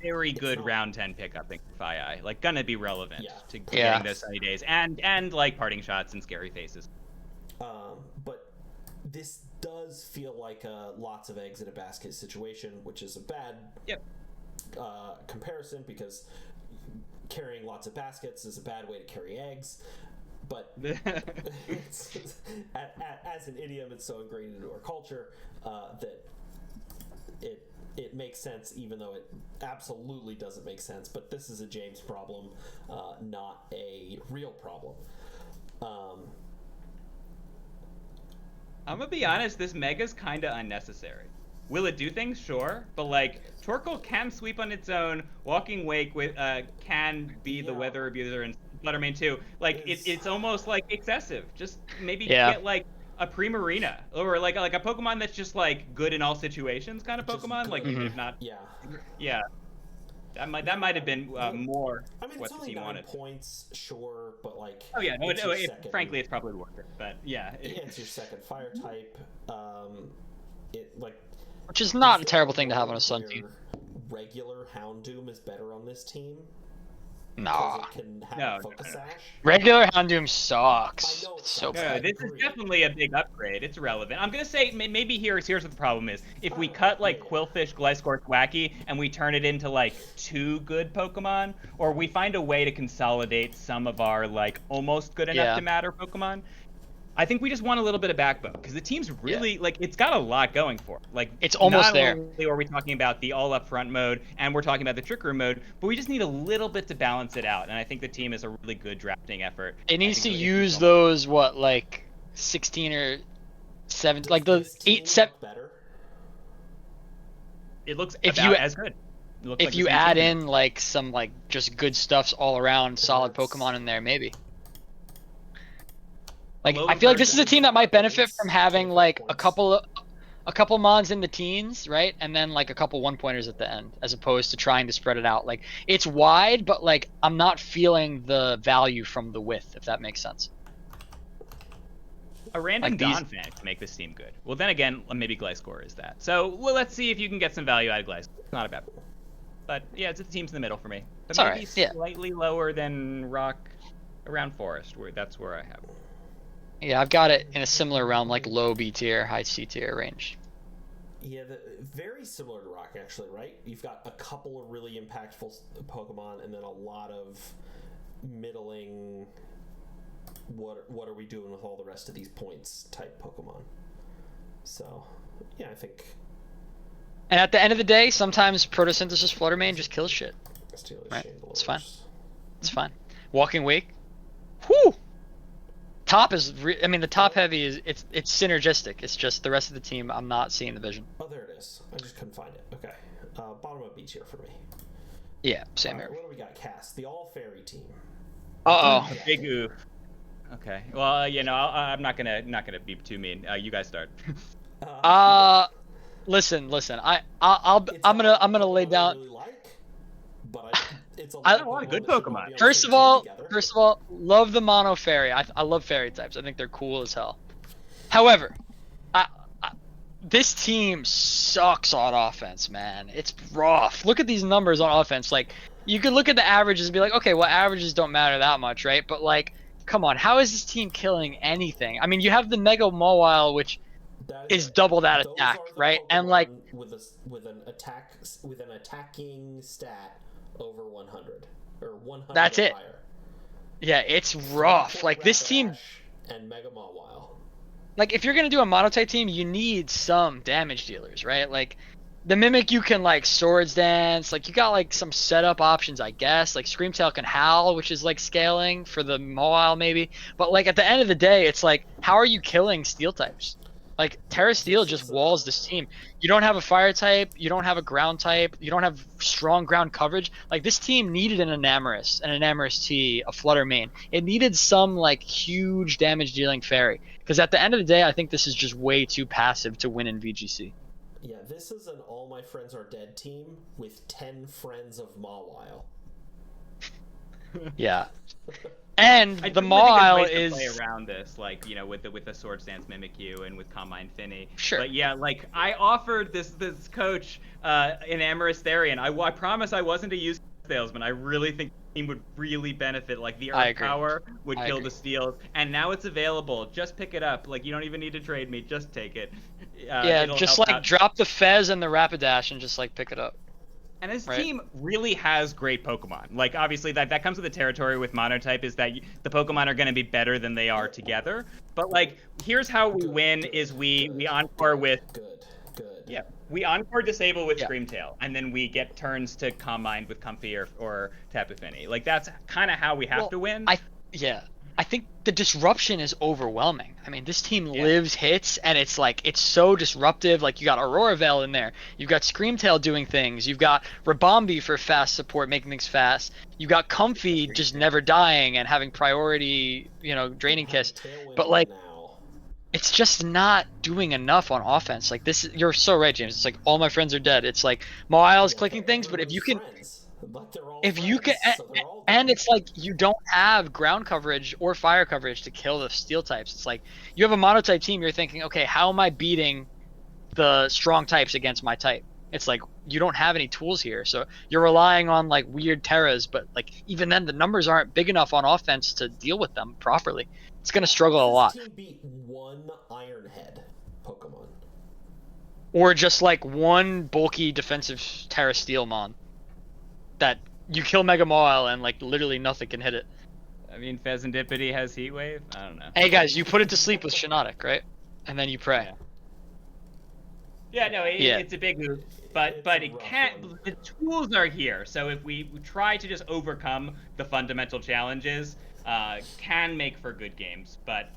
Very good round 10 pickup in Fii. Like, gonna be relevant to getting those Sunny Days and like parting shots and scary faces. But this does feel like a lots of eggs in a basket situation, which is a bad comparison, because carrying lots of baskets is a bad way to carry eggs, but as an idiom, it's so ingrained into our culture that it makes sense, even though it absolutely doesn't make sense. But this is a James problem, not a real problem. I'm gonna be honest, this Mega's kind of unnecessary. Will it do things? Sure, but like Torkoal can sweep on its own. Walking Wake with can be the weather abuser, and Fluttermane too. Like it's almost like excessive. Just maybe get like a Primarina, or like a Pokemon that's just like good in all situations kind of Pokemon. Like even if not, that might have been more what the team wanted. Points, sure, but like frankly, it's probably worth it. But yeah, it's your second fire type. Which is not a terrible thing to have on a Sun team. Regular Houndoom is better on this team. Nah. It can have a Focus Sash. Regular Houndoom sucks. I know, it's so bad. This is definitely a big upgrade. It's relevant. I'm gonna say maybe here's what the problem is. If we cut like Quillfish, Gliscor, Thwacky, and we turn it into like 2 good Pokemon, or we find a way to consolidate some of our like almost good enough to matter Pokemon. I think we just want a little bit of backbone, because the team's really like it's got a lot going for it. Like it's almost there. Not only are we talking about the all up front mode, and we're talking about the Trick Room mode, but we just need a little bit to balance it out. And I think the team is a really good drafting effort. It needs to use those 16 or 7, like the 8, 7. Better. It looks as good. If you add in like some like just good stuffs all around, solid Pokemon in there, maybe. Like I feel like this is a team that might benefit from having like a couple mons in the teens, right? And then like a couple 1-pointers at the end, as opposed to trying to spread it out. Like it's wide, but like I'm not feeling the value from the width, if that makes sense. A random Dawn fan can make this team good. Well, then again, maybe Gliscor is that. So let's see if you can get some value out of Gliscor. It's not a bad one. But yeah, it's the team's in the middle for me. But maybe slightly lower than Rock around Forest. That's where I have it. Yeah, I've got it in a similar realm, like low B tier, high C tier range. Yeah, very similar to Rock, actually, right? You've got a couple of really impactful Pokemon, and then a lot of middling, what are we doing with all the rest of these points type Pokemon. So, yeah, I think And at the end of the day, sometimes photosynthesis flutter main just kills shit. Right? It's fine. It's fine. Walking wake. Whoo! Top is, I mean, the top heavy is, it's synergistic. It's just the rest of the team, I'm not seeing the vision. Oh, there it is. I just couldn't find it. Okay. Bottom of beach here for me. Yeah, same here. What do we got? Cast. The all fairy team. Uh-oh. Big oof. Okay. Well, you know, I'm not gonna be too mean. You guys start. Listen. I'm gonna lay down. Really like, but it's I don't want a good Pokemon. First of all, love the mono fairy. I love fairy types. I think they're cool as hell. However, this team sucks on offense, man. It's rough. Look at these numbers on offense. Like, you could look at the averages and be like, okay, well, averages don't matter that much, right? But like, come on, how is this team killing anything? I mean, you have the Mega Mawile, which is double that attack, right? And like, with an attacking stat over 100 or 100. That's it. Higher. Yeah, it's rough. Like this team and Mega Mawile. Like if you're gonna do a monotype team, you need some damage dealers, right? Like the Mimic, you can like Swords Dance. Like you got like some setup options, I guess. Like Screamtail can Howl, which is like scaling for the Mawile maybe. But like at the end of the day, it's like, how are you killing Steel types? Like, Terra Steel just walls this team. You don't have a fire type, you don't have a ground type, you don't have strong ground coverage. Like, this team needed an Enamorous T, a Flutter Mane. It needed some, like, huge damage-dealing fairy. Because at the end of the day, I think this is just way too passive to win in VGC. Yeah, this is an All My Friends Are Dead team with 10 friends of Mawile. Yeah. And the Mawile is play around this, like, you know, with the Swords Dance Mimikyu and with Combine Finny. Sure. But yeah, like I offered this coach an Amorous Therian. I promise I wasn't a used salesman. I really think the team would really benefit. Like the Earth Power would kill the steals, and now it's available. Just pick it up. Like you don't even need to trade me. Just take it. Yeah, just like out. Drop the Fez and the Rapidash and just like pick it up. And this team really has great Pokemon. Like, obviously, that comes with the territory with Monotype, is that the Pokemon are going to be better than they are together. But, like, here's how we win, is we encore with... Good. Yeah, we encore Disable with Screamtail, and then we get turns to Combine with Comfy or Tapu Fini. Like, that's kind of how we have to win. I think the disruption is overwhelming. I mean, this team lives hits, and it's like, it's so disruptive. Like, you got Aurora Veil in there. You've got Screamtail doing things. You've got Rabombi for fast support, making things fast. You've got Comfy just never dying and having priority, you know, Draining Kiss. But, like, it's just not doing enough on offense. Like, this, you're so right, James. It's like, all my friends are dead. It's like, Mawile's clicking things, but if you can... And it's like you don't have ground coverage or fire coverage to kill the steel types. It's like you have a monotype team, you're thinking, okay, how am I beating the strong types against my type? It's like you don't have any tools here, so you're relying on like weird terras, but like even then the numbers aren't big enough on offense to deal with them properly. It's gonna struggle a lot. This team beat one Ironhead Pokemon, or just like one bulky defensive Terra Steel mon that you kill Mega Mawile and like literally nothing can hit it. I mean, Pheasantipity has Heat Wave. I don't know. Hey guys, you put it to sleep with Shiinotic, right? And then you pray. It's a big move, but it can't. The tools are here, so if we try to just overcome the fundamental challenges, can make for good games. But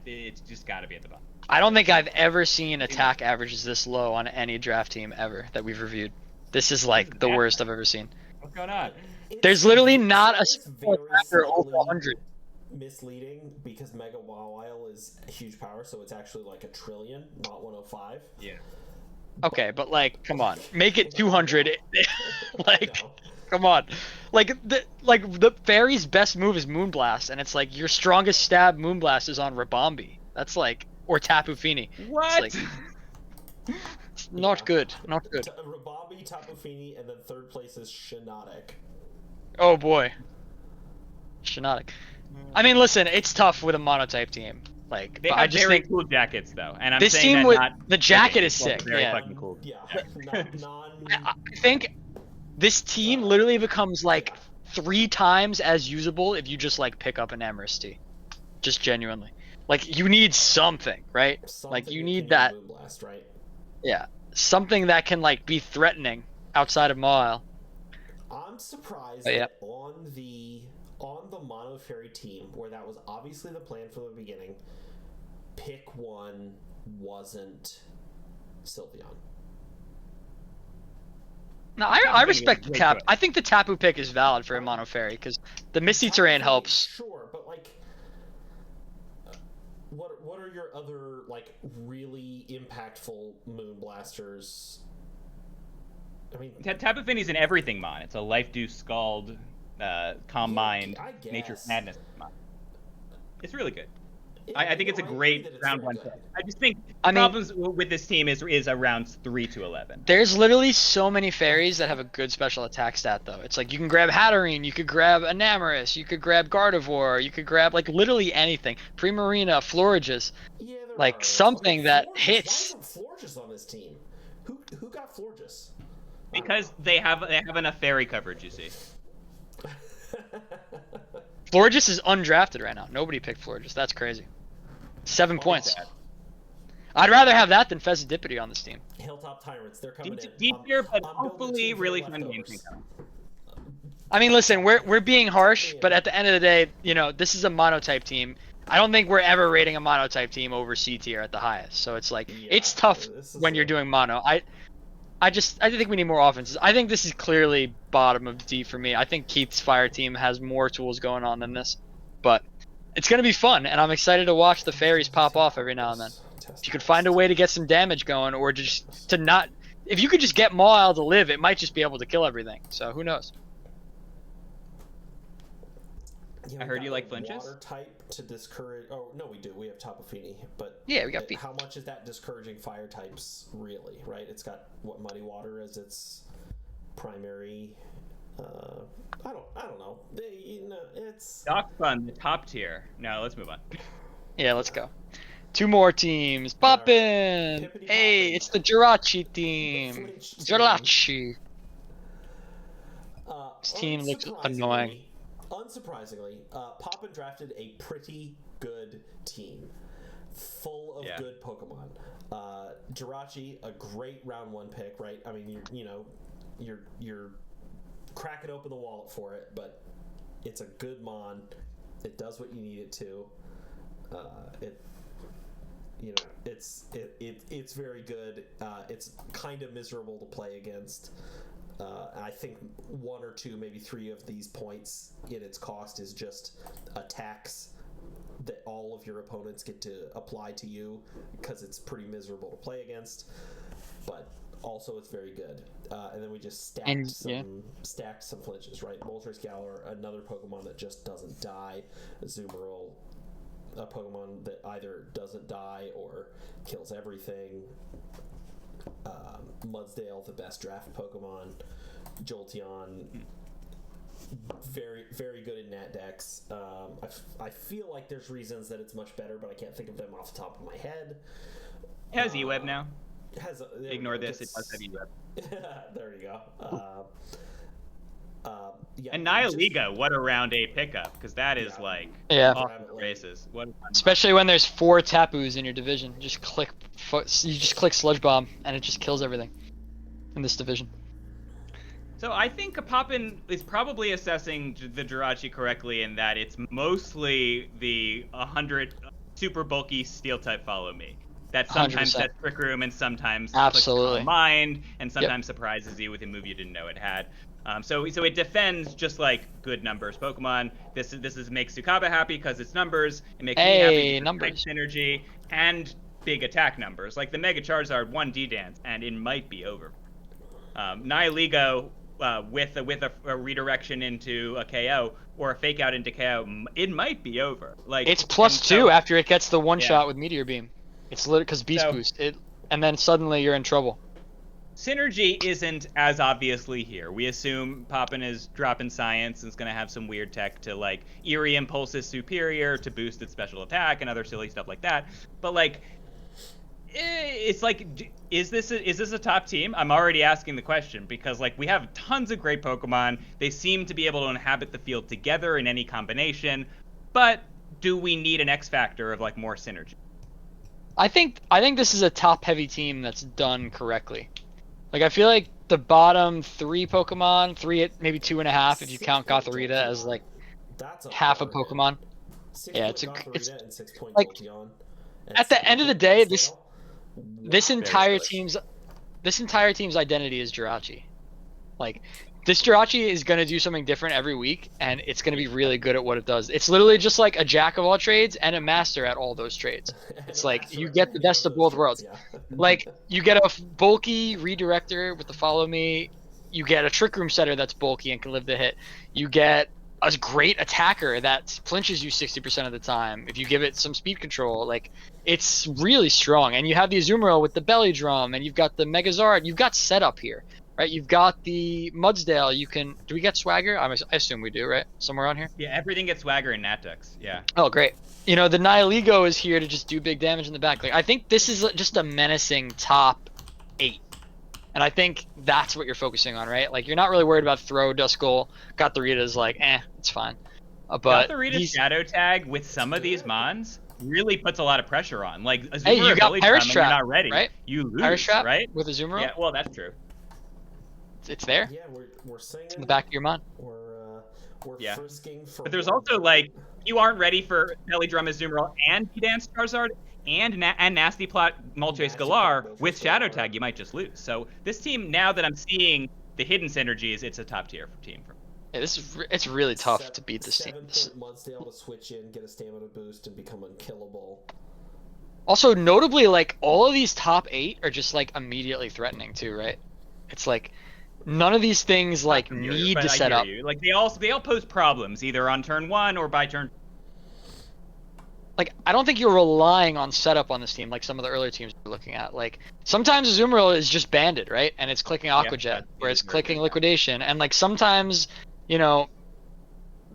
it's just got to be at the bottom. I don't think I've ever seen attack averages this low on any draft team ever that we've reviewed. This is like the worst I've ever seen. What's going on? There's literally not a single attacker over 100. Misleading because Mega Mawile is a huge power, so it's actually like 1 trillion, not 105. Yeah. Okay, but like, come on, make it 200. Like, come on. Like the fairy's best move is Moonblast, and it's like your strongest stab Moonblast is on Rabombi. That's like, or Tapu Fini. What? It's like, not good. Not good. Rabombi, Tapu Fini, and then third place is Shiinotic. Oh boy. Shiinotic. I mean, listen, it's tough with a monotype team. Like, they have very cool jackets though, and I'm this saying team that with not the jacket is sick. Very fucking cool. Yeah. I think this team literally becomes like 3 times as usable if you just like pick up an Amorous T. Just genuinely. Like, you need something, right? Like, you need that. Moonblast, right? Yeah. something that can like be threatening outside of Mawile. I'm surprised But yeah. that on the Mono Fairy team, where that was obviously the plan from the beginning, pick one wasn't Sylveon. No, I respect the Tapu. I think the Tapu pick is valid for a Mono Fairy because the Misty Terrain helps. Sure, but like, what are your other like really impactful Moon Blasters? I mean, Tapu Fini's an everything mon. It's a Life Dew Scald, Calm Mind, Nature's Madness mon. It's really good. I think it's a great round one pick. I just think problems with this team is around 3 to 11. There's literally so many fairies that have a good special attack stat though. It's like you can grab Hatterene, you could grab Enamorus, you could grab Gardevoir, you could grab like literally anything. Primarina, Florges. Yeah, like something that hits. Why isn't Florges on this team? Who got Florges? Because they have enough fairy coverage, you see. Florges is undrafted right now. Nobody picked Florges. That's crazy. 7 points. I'd rather have that than Fezzidipity on this team. Hilltop Tyrants, they're coming in. Deep here, but hopefully really fun games. I mean, listen, we're being harsh, but at the end of the day, you know, this is a monotype team. I don't think we're ever rating a monotype team over C tier at the highest. So it's like it's tough when you're doing mono. I think we need more offenses. I think this is clearly bottom of D for me. I think Keith's fire team has more tools going on than this, but it's gonna be fun, and I'm excited to watch the fairies pop off every now and then. If you could find a way to get some damage going, or just to not, if you could just get Mawile to live, it might just be able to kill everything. So who knows? I heard you like flinches. Water type to discourage. Oh no, we do. We have Tapu Fini, but yeah, we got Fini. How much is that discouraging fire types really? Right? It's got Muddy Water as its primary. I don't know. It's Doc Fun, the top tier. No, let's move on. Yeah, let's go. 2 more teams. Poppin'! Right. Hey, it's the Jirachi team. Jirachi. This team looks annoying. Unsurprisingly, Poppin drafted a pretty good team, full of good Pokemon. Jirachi, a great round 1 pick, right? I mean, you're cracking open the wallet for it, but it's a good mon. It does what you need it to. It's very good. It's kind of miserable to play against. I think 1 or 2, maybe 3 of these points in its cost is just a tax that all of your opponents get to apply to you because it's pretty miserable to play against. But also it's very good. And then we just stacked some flinches, right? Moltres Galar, another Pokemon that just doesn't die. Azumarill, a Pokemon that either doesn't die or kills everything. Mudsdale, the best draft Pokemon. Jolteon, very, very good in Nat decks. I feel like there's reasons that it's much better, but I can't think of them off the top of my head. It has E-Web now. Ignore this, it does have E-Web. There you go. And Nihiliga, what a round 8 pickup, because that is off the races. Especially when there's 4 Tapus in your division. You just click Sludge Bomb, and it just kills everything in this division. So I think Poppin is probably assessing the Jirachi correctly in that it's mostly the 100 super bulky steel type follow me. That sometimes 100%. Sets Trick Room and sometimes absolutely Mind and sometimes surprises you with a move you didn't know it had. So it defends just like good numbers Pokemon. This makes Sukaba happy because it's numbers. It makes me happy because synergy and big attack numbers. Like the Mega Charizard 1D dance and it might be over. Nihiligo with a redirection into a KO or a fake out into KO, it might be over. Like it's +2 after it gets the one shot with Meteor Beam. It's literally because Beast Boost. And then suddenly you're in trouble. Synergy isn't as obviously here. We assume Poppin is dropping science and is going to have some weird tech to like Eerie Impulse is superior to boost its special attack and other silly stuff like that. But like, it's like, is this a top team? I'm already asking the question because like we have tons of great Pokemon. They seem to be able to inhabit the field together in any combination. But do we need an X factor of like more synergy? I think this is a top-heavy team that's done correctly. Like, I feel like the bottom 3 Pokemon, 3, maybe 2.5 if you count Gothorita as like That's half a bargain. Pokemon. 6 Yeah, point it's Gothorita and 6 point like Jolteon. at the end of the day, this Wow. entire team's identity is Jirachi. Like, this Jirachi is going to do something different every week, and it's going to be really good at what it does. It's literally just like a jack of all trades and a master at all those trades. It's like you get the best of both worlds. Yeah. Like, you get a bulky redirector with the follow me. You get a trick room setter that's bulky and can live the hit. You get a great attacker that flinches you 60% of the time if you give it some speed control. Like, it's really strong. And you have the Azumarill with the belly drum, and you've got the Megazord. You've got setup here. Right, you've got the Mudsdale. You can. Do we get Swagger? I assume we do, right? Somewhere on here. Yeah, everything gets Swagger in Natux. Yeah. Oh, great. You know, the Nihilego is here to just do big damage in the back. Like, I think this is just a menacing top 8, and I think that's what you're focusing on, right? Like, you're not really worried about throw, Duskull. Gothorita's like, it's fine. But Gothorita's Shadow Tag with some of these mons really puts a lot of pressure on. Like, Azumarill hey, you got Belly Perish Drum and Trap, you're not ready. right? You lose, Perish Trap, right? with Azumarill. Yeah, well, that's true. It's there. Yeah, we're singing. It's in the back of your mind. We're Yeah. frisking for. But there's also, like, you aren't ready for Belly Drum Azumarill and Dance Charizard and Nasty Plot Moltres Galar with Shadow Tag. You might just lose. So this team, now that I'm seeing the hidden synergies, it's a top tier team. Yeah, it's really tough to beat this team. 7 point Mudsdale to switch in, get a stamina boost, and become unkillable. Also, notably, like, all of these top 8 are just, like, immediately threatening too, right? It's like none of these things like need to set up. Like, they all pose problems either on turn 1 or by turn. Like, I don't think you're relying on setup on this team like some of the earlier teams we're looking at. Like, sometimes Azumarill is just banded, right? And it's clicking Aqua Jet, or it's clicking Liquidation, and like sometimes, you know,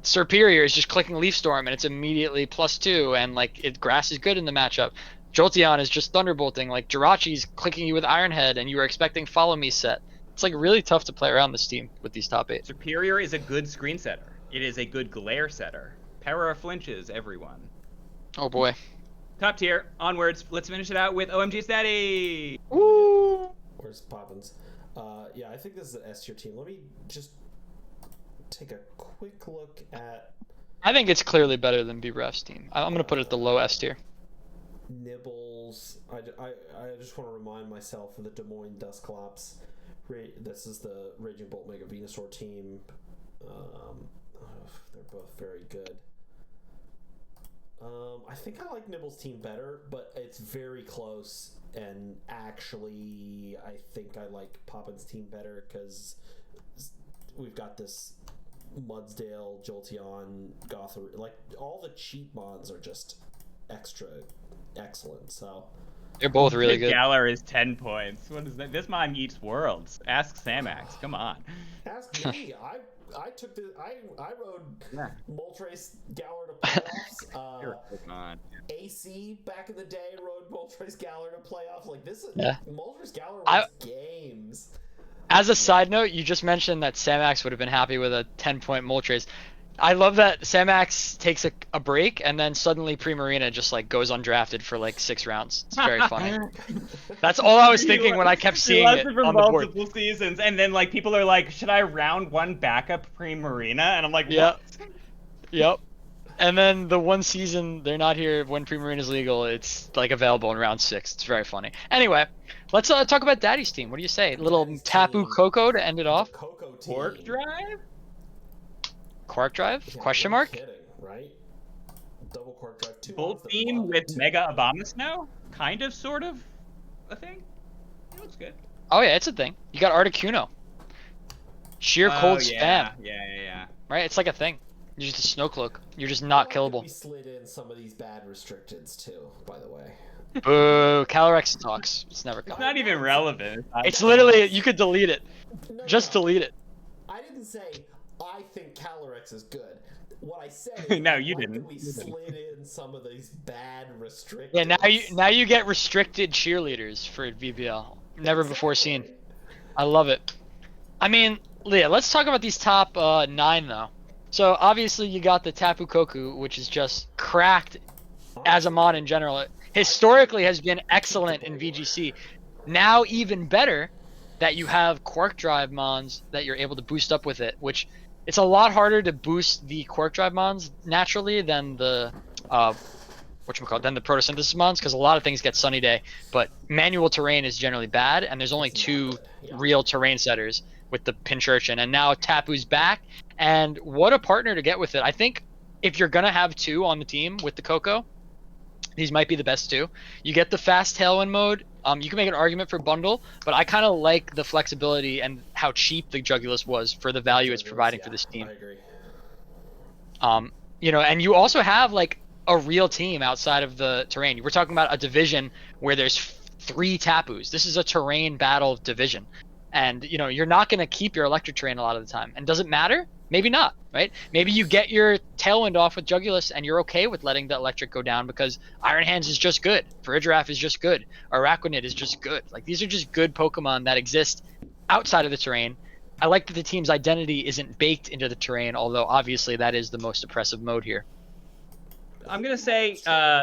Serperior is just clicking Leaf Storm and it's immediately +2, and like grass is good in the matchup. Jolteon is just thunderbolting. Like, Jirachi's clicking you with Iron Head, and you were expecting Follow Me set. It's like really tough to play around this team with these top 8. Serperior is a good screen setter. It is a good glare setter. Para flinches everyone. Oh boy. Top tier. Onwards. Let's finish it out with OMG Daddy. Woo! Where's Poppins? Yeah, I think this is an S tier team. Let me just take a quick look at. I think it's clearly better than VBL-S team. I'm gonna put it at the low S tier. Nibbles. I just want to remind myself of the Des Moines Dusclops. This is the Raging Bolt Mega Venusaur team. They're both very good. I think I like Nibbles' team better, but it's very close. And actually, I think I like Poppin's team better because we've got this Mudsdale, Jolteon, Gothorita. Like, all the cheap mons are just extra excellent. So they're both really good. Galar is 10 points. What is that? This mon eats worlds. Ask Samax. Come on. Ask me. I took the I rode Moltres Galar to playoffs. Come on. AC back in the day rode Moltres Galar to playoffs. Like, this is Moltres Galar wins games. As a side note, you just mentioned that Samax would have been happy with a 10-point Moltres. I love that Samax takes a break and then suddenly Primarina just like goes undrafted for like 6 rounds. It's very funny. That's all I was thinking when I kept seeing it for on the board. multiple seasons, and then like people are like, "Should I round 1 backup Primarina?" And I'm like, "What?" Yep. And then the one season they're not here when Primarina's legal, it's like available in round 6. It's very funny. Anyway, let's talk about Daddy's team. What do you say? Little Tapu Koko to end it off. Koko team. Quark Drive? Quark Drive? Yeah, Question no mark? kidding, right? Double Quark Drive. 2 Bolt ones that Beam love with it. Mega Abomasnow? Kind of, sort of, a thing? It looks good. Oh yeah, it's a thing. You got Articuno. Sheer cold spam. Yeah. Right? It's like a thing. You're just a snow cloak. You're just not killable. We slid in some of these bad restricteds too, by the way. Boo! Calyrex talks. It's never It's coming. not even relevant. It's literally, you could delete it. Just No. delete it. I didn't say I think Calyrex is good. What I said is No, you I like that didn't. we slid in some of these bad restricted. Yeah, now you get restricted cheerleaders for VBL. Never before seen. I love it. I mean, Leah, let's talk about these top 9 though. So obviously you got the Tapu Koku, which is just cracked as a mod in general. historically has been excellent in VGC. Now even better that you have Quark Drive Mons that you're able to boost up with it, which it's a lot harder to boost the Quark Drive Mons naturally than the than the photosynthesis Mons, because a lot of things get Sunny Day, but manual terrain is generally bad, and there's only two real terrain setters with the Pinchurchin, and now Tapu's back, and what a partner to get with it. I think if you're gonna have two on the team with the Coco, these might be the best two. You get the fast Tailwind mode. You can make an argument for bundle, but I kind of like the flexibility and how cheap the Jugulus was for the value it's providing for this team. I agree. You know, and you also have like a real team outside of the terrain. We're talking about a division where there's 3 Tapus. This is a terrain battle division. And, you know, you're not going to keep your electric terrain a lot of the time. And does it matter? Maybe not, right? Maybe you get your Tailwind off with Jugulus and you're okay with letting the electric go down because Iron Hands is just good. Farigiraf is just good. Araquanid is just good. Like, these are just good Pokemon that exist outside of the terrain. I like that the team's identity isn't baked into the terrain, although obviously that is the most oppressive mode here. I'm going to say...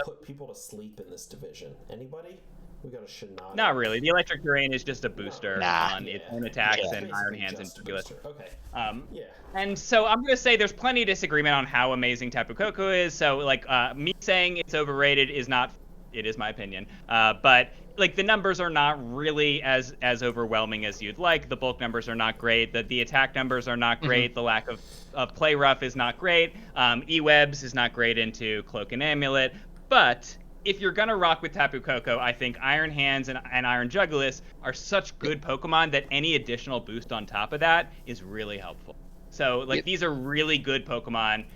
put people to sleep in this division. Anybody? We got a Shinada. Not really. The electric terrain is just a booster on its own attacks and Iron Hands and Jugulus. Okay. And so I'm going to say there's plenty of disagreement on how amazing Tapu Koko is. So, like, me saying it's overrated is not... It is my opinion. But, like, the numbers are not really as overwhelming as you'd like. The bulk numbers are not great. The attack numbers are not great. The lack of play rough is not great. E-Webs is not great into Cloak and Amulet. But... if you're going to rock with Tapu Koko, I think Iron Hands and Iron Jugulus are such good Pokemon that any additional boost on top of that is really helpful. So, like, these are really good Pokemon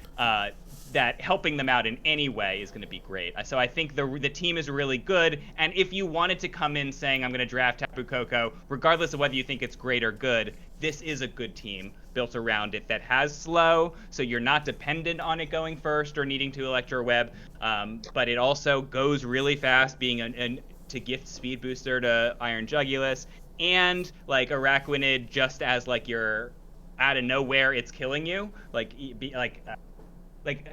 that helping them out in any way is going to be great. So I think the team is really good, and if you wanted to come in saying, I'm going to draft Tapu Koko, regardless of whether you think it's great or good, this is a good team built around it that has slow, so you're not dependent on it going first or needing to Electro Web, but it also goes really fast, being to gift speed booster to Iron Jugulus, and like Araquanid just as like your out of nowhere it's killing you, like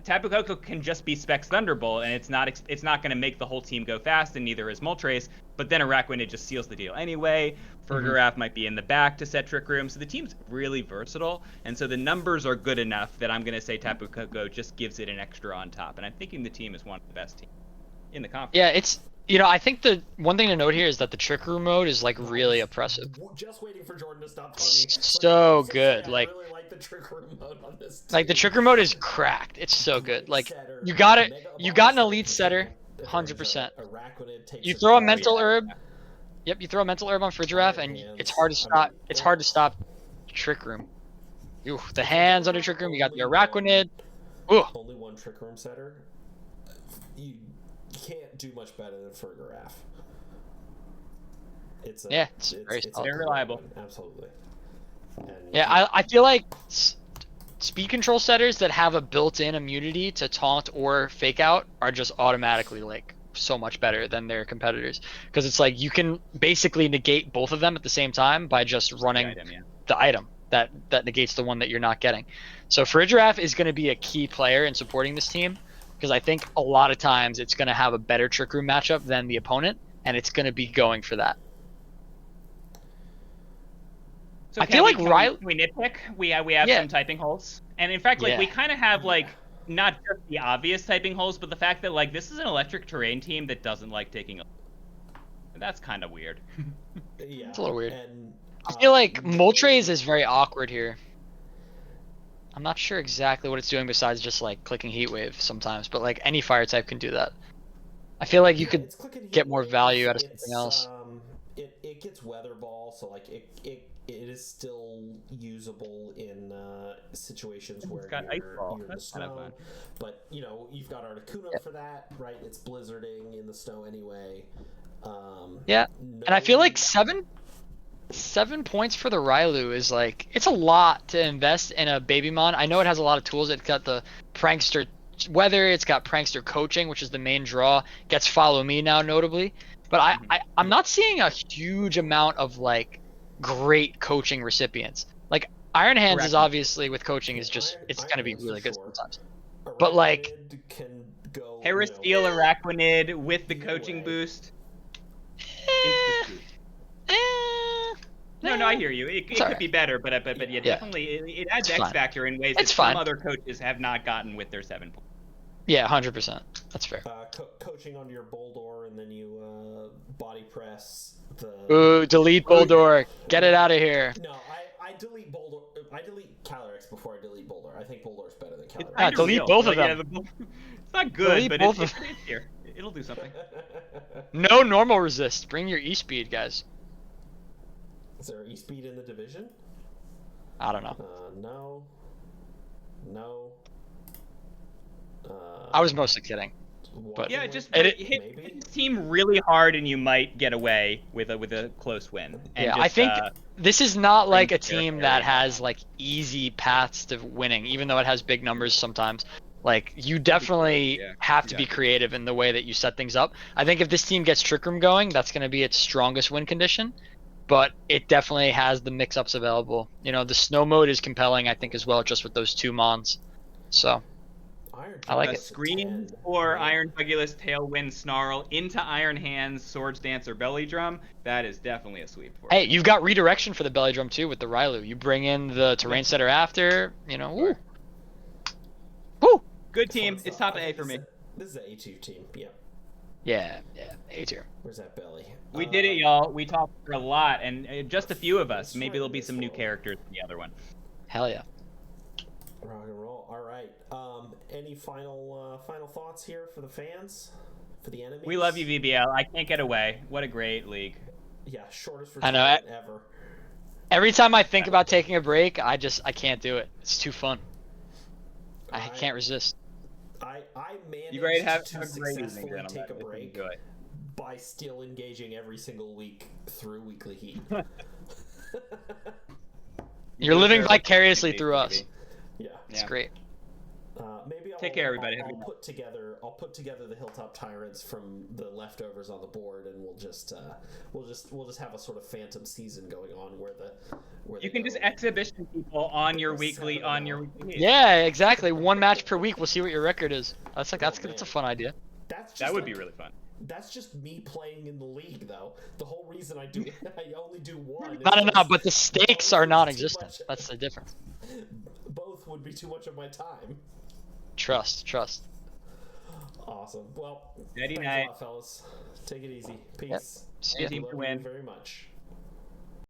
Tapu Koko can just be Specs Thunderbolt, and it's not going to make the whole team go fast, and neither is Moltres. But then Araquanid just seals the deal anyway. Farigiraf might be in the back to set Trick Room, so the team's really versatile, and so the numbers are good enough that I'm going to say Tapu Koko just gives it an extra on top, and I'm thinking the team is one of the best teams in the conference. Yeah, it's. You know, I think the one thing to note here is that the Trick Room mode is like really oppressive. Just waiting for Jordan to stop talking. So good, like. I really like the Trick Room mode on this team. Like the Trick Room mode is cracked. It's so good. Like you got an elite setter, 100%. You throw a mental herb. Yep, you throw a mental herb on Farigiraf, and it's hard to stop. It's hard to stop Trick Room. Ooh, the hands under Trick Room. You got the Araquanid. Ooh. Only one Trick Room setter. You can't do much better than Farigiraf. It's very reliable. Absolutely. Yeah, I feel like speed control setters that have a built-in immunity to taunt or fake out are just automatically like so much better than their competitors, because it's like you can basically negate both of them at the same time by just running the item that negates the one that you're not getting. So Farigiraf is going to be a key player in supporting this team, because I think a lot of times it's going to have a better Trick Room matchup than the opponent, and it's going to be going for that. So I feel like can we nitpick? We have some typing holes, and in fact, like we kind of have like not just the obvious typing holes, but the fact that like this is an electric terrain team that doesn't like taking. That's kind of weird. Yeah, it's a little weird. And, I feel like Moltres is very awkward here. I'm not sure exactly what it's doing besides just like clicking Heat Wave sometimes, but like any fire type can do that. I feel like you could get more value out of something else. It gets Weather Ball, so like it is still usable in situations where you're in the snow. But you know, you've got Articuno for that, right? It's blizzarding in the snow anyway. And I feel like 7 points for the Railu is like, it's a lot to invest in a Babymon. I know it has a lot of tools. It's got the Prankster Weather, it's got Prankster Coaching, which is the main draw. Gets Follow Me now, notably. But I'm not seeing a huge amount of like great coaching recipients. Like Iron Hands is obviously with coaching is just it's gonna be really good sometimes. But like can go. Herasteel Araquanid with the coaching boost. No, I hear you. It could be better, but yeah, definitely it adds X factor in ways that some other coaches have not gotten with their 7 points. Yeah, 100%. That's fair. Coaching on your Boldor, and then you body press the. Ooh, delete Boldor. Get it out of here. No, I delete Boldor. I delete Calyrex before I delete Boldor. I think Boldor's better than Calyrex. Delete both of them. It's not good, but it's here. It'll do something. No normal resist. Bring your E-Speed, guys. Is there E-Speed in the division? I don't know. No. I was mostly kidding. But yeah, just hit this team really hard and you might get away with a close win. And I think this is not like a team that has like easy paths to winning, even though it has big numbers sometimes. Like, you definitely have to be creative in the way that you set things up. I think if this team gets Trick Room going, that's going to be its strongest win condition. But it definitely has the mix-ups available. The snow mode is compelling, I think, as well, just with those 2 mons. So, I like it. Screen or Iron Bugulus, Tailwind, Snarl into Iron Hands, Swords Dance, or Belly Drum. That is definitely a sweep for Hey, you've got redirection for the Belly Drum, too, with the Rylu. You bring in the Terrain Setter after, woo. Woo! Good team. It's top A for me. This is an A2 team, yeah. Yeah, A tier. Where's that belly? We did it, y'all. We talked for a lot, and just a few of us. Maybe there'll be some new characters in the other one. Hell yeah. Rock and roll. All right. Any final thoughts here for the fans, for the enemies? We love you, VBL. I can't get away. What a great league. Yeah, shortest I know. ever. Every time I think about taking a break, I can't do it. It's too fun. I can't resist. I managed to successfully take a break by still engaging every single week through Weekly Heat. You're living vicariously through us. Yeah, it's great. Maybe take care, everybody. I'll put together the Hilltop Tyrants from the leftovers on the board, and we'll just have a sort of phantom season going on where you can just exhibition people on your weekly Yeah, exactly. 1 match per week. We'll see what your record is. That's a fun idea. That would be really fun. That's just me playing in the league, though. The whole reason I only do one. No, but the stakes are non-existent. That's the difference. Both would be too much of my time. Trust. Awesome. Well, thanks a lot, fellas. Take it easy. Peace. Yep. See ya. Love you very much.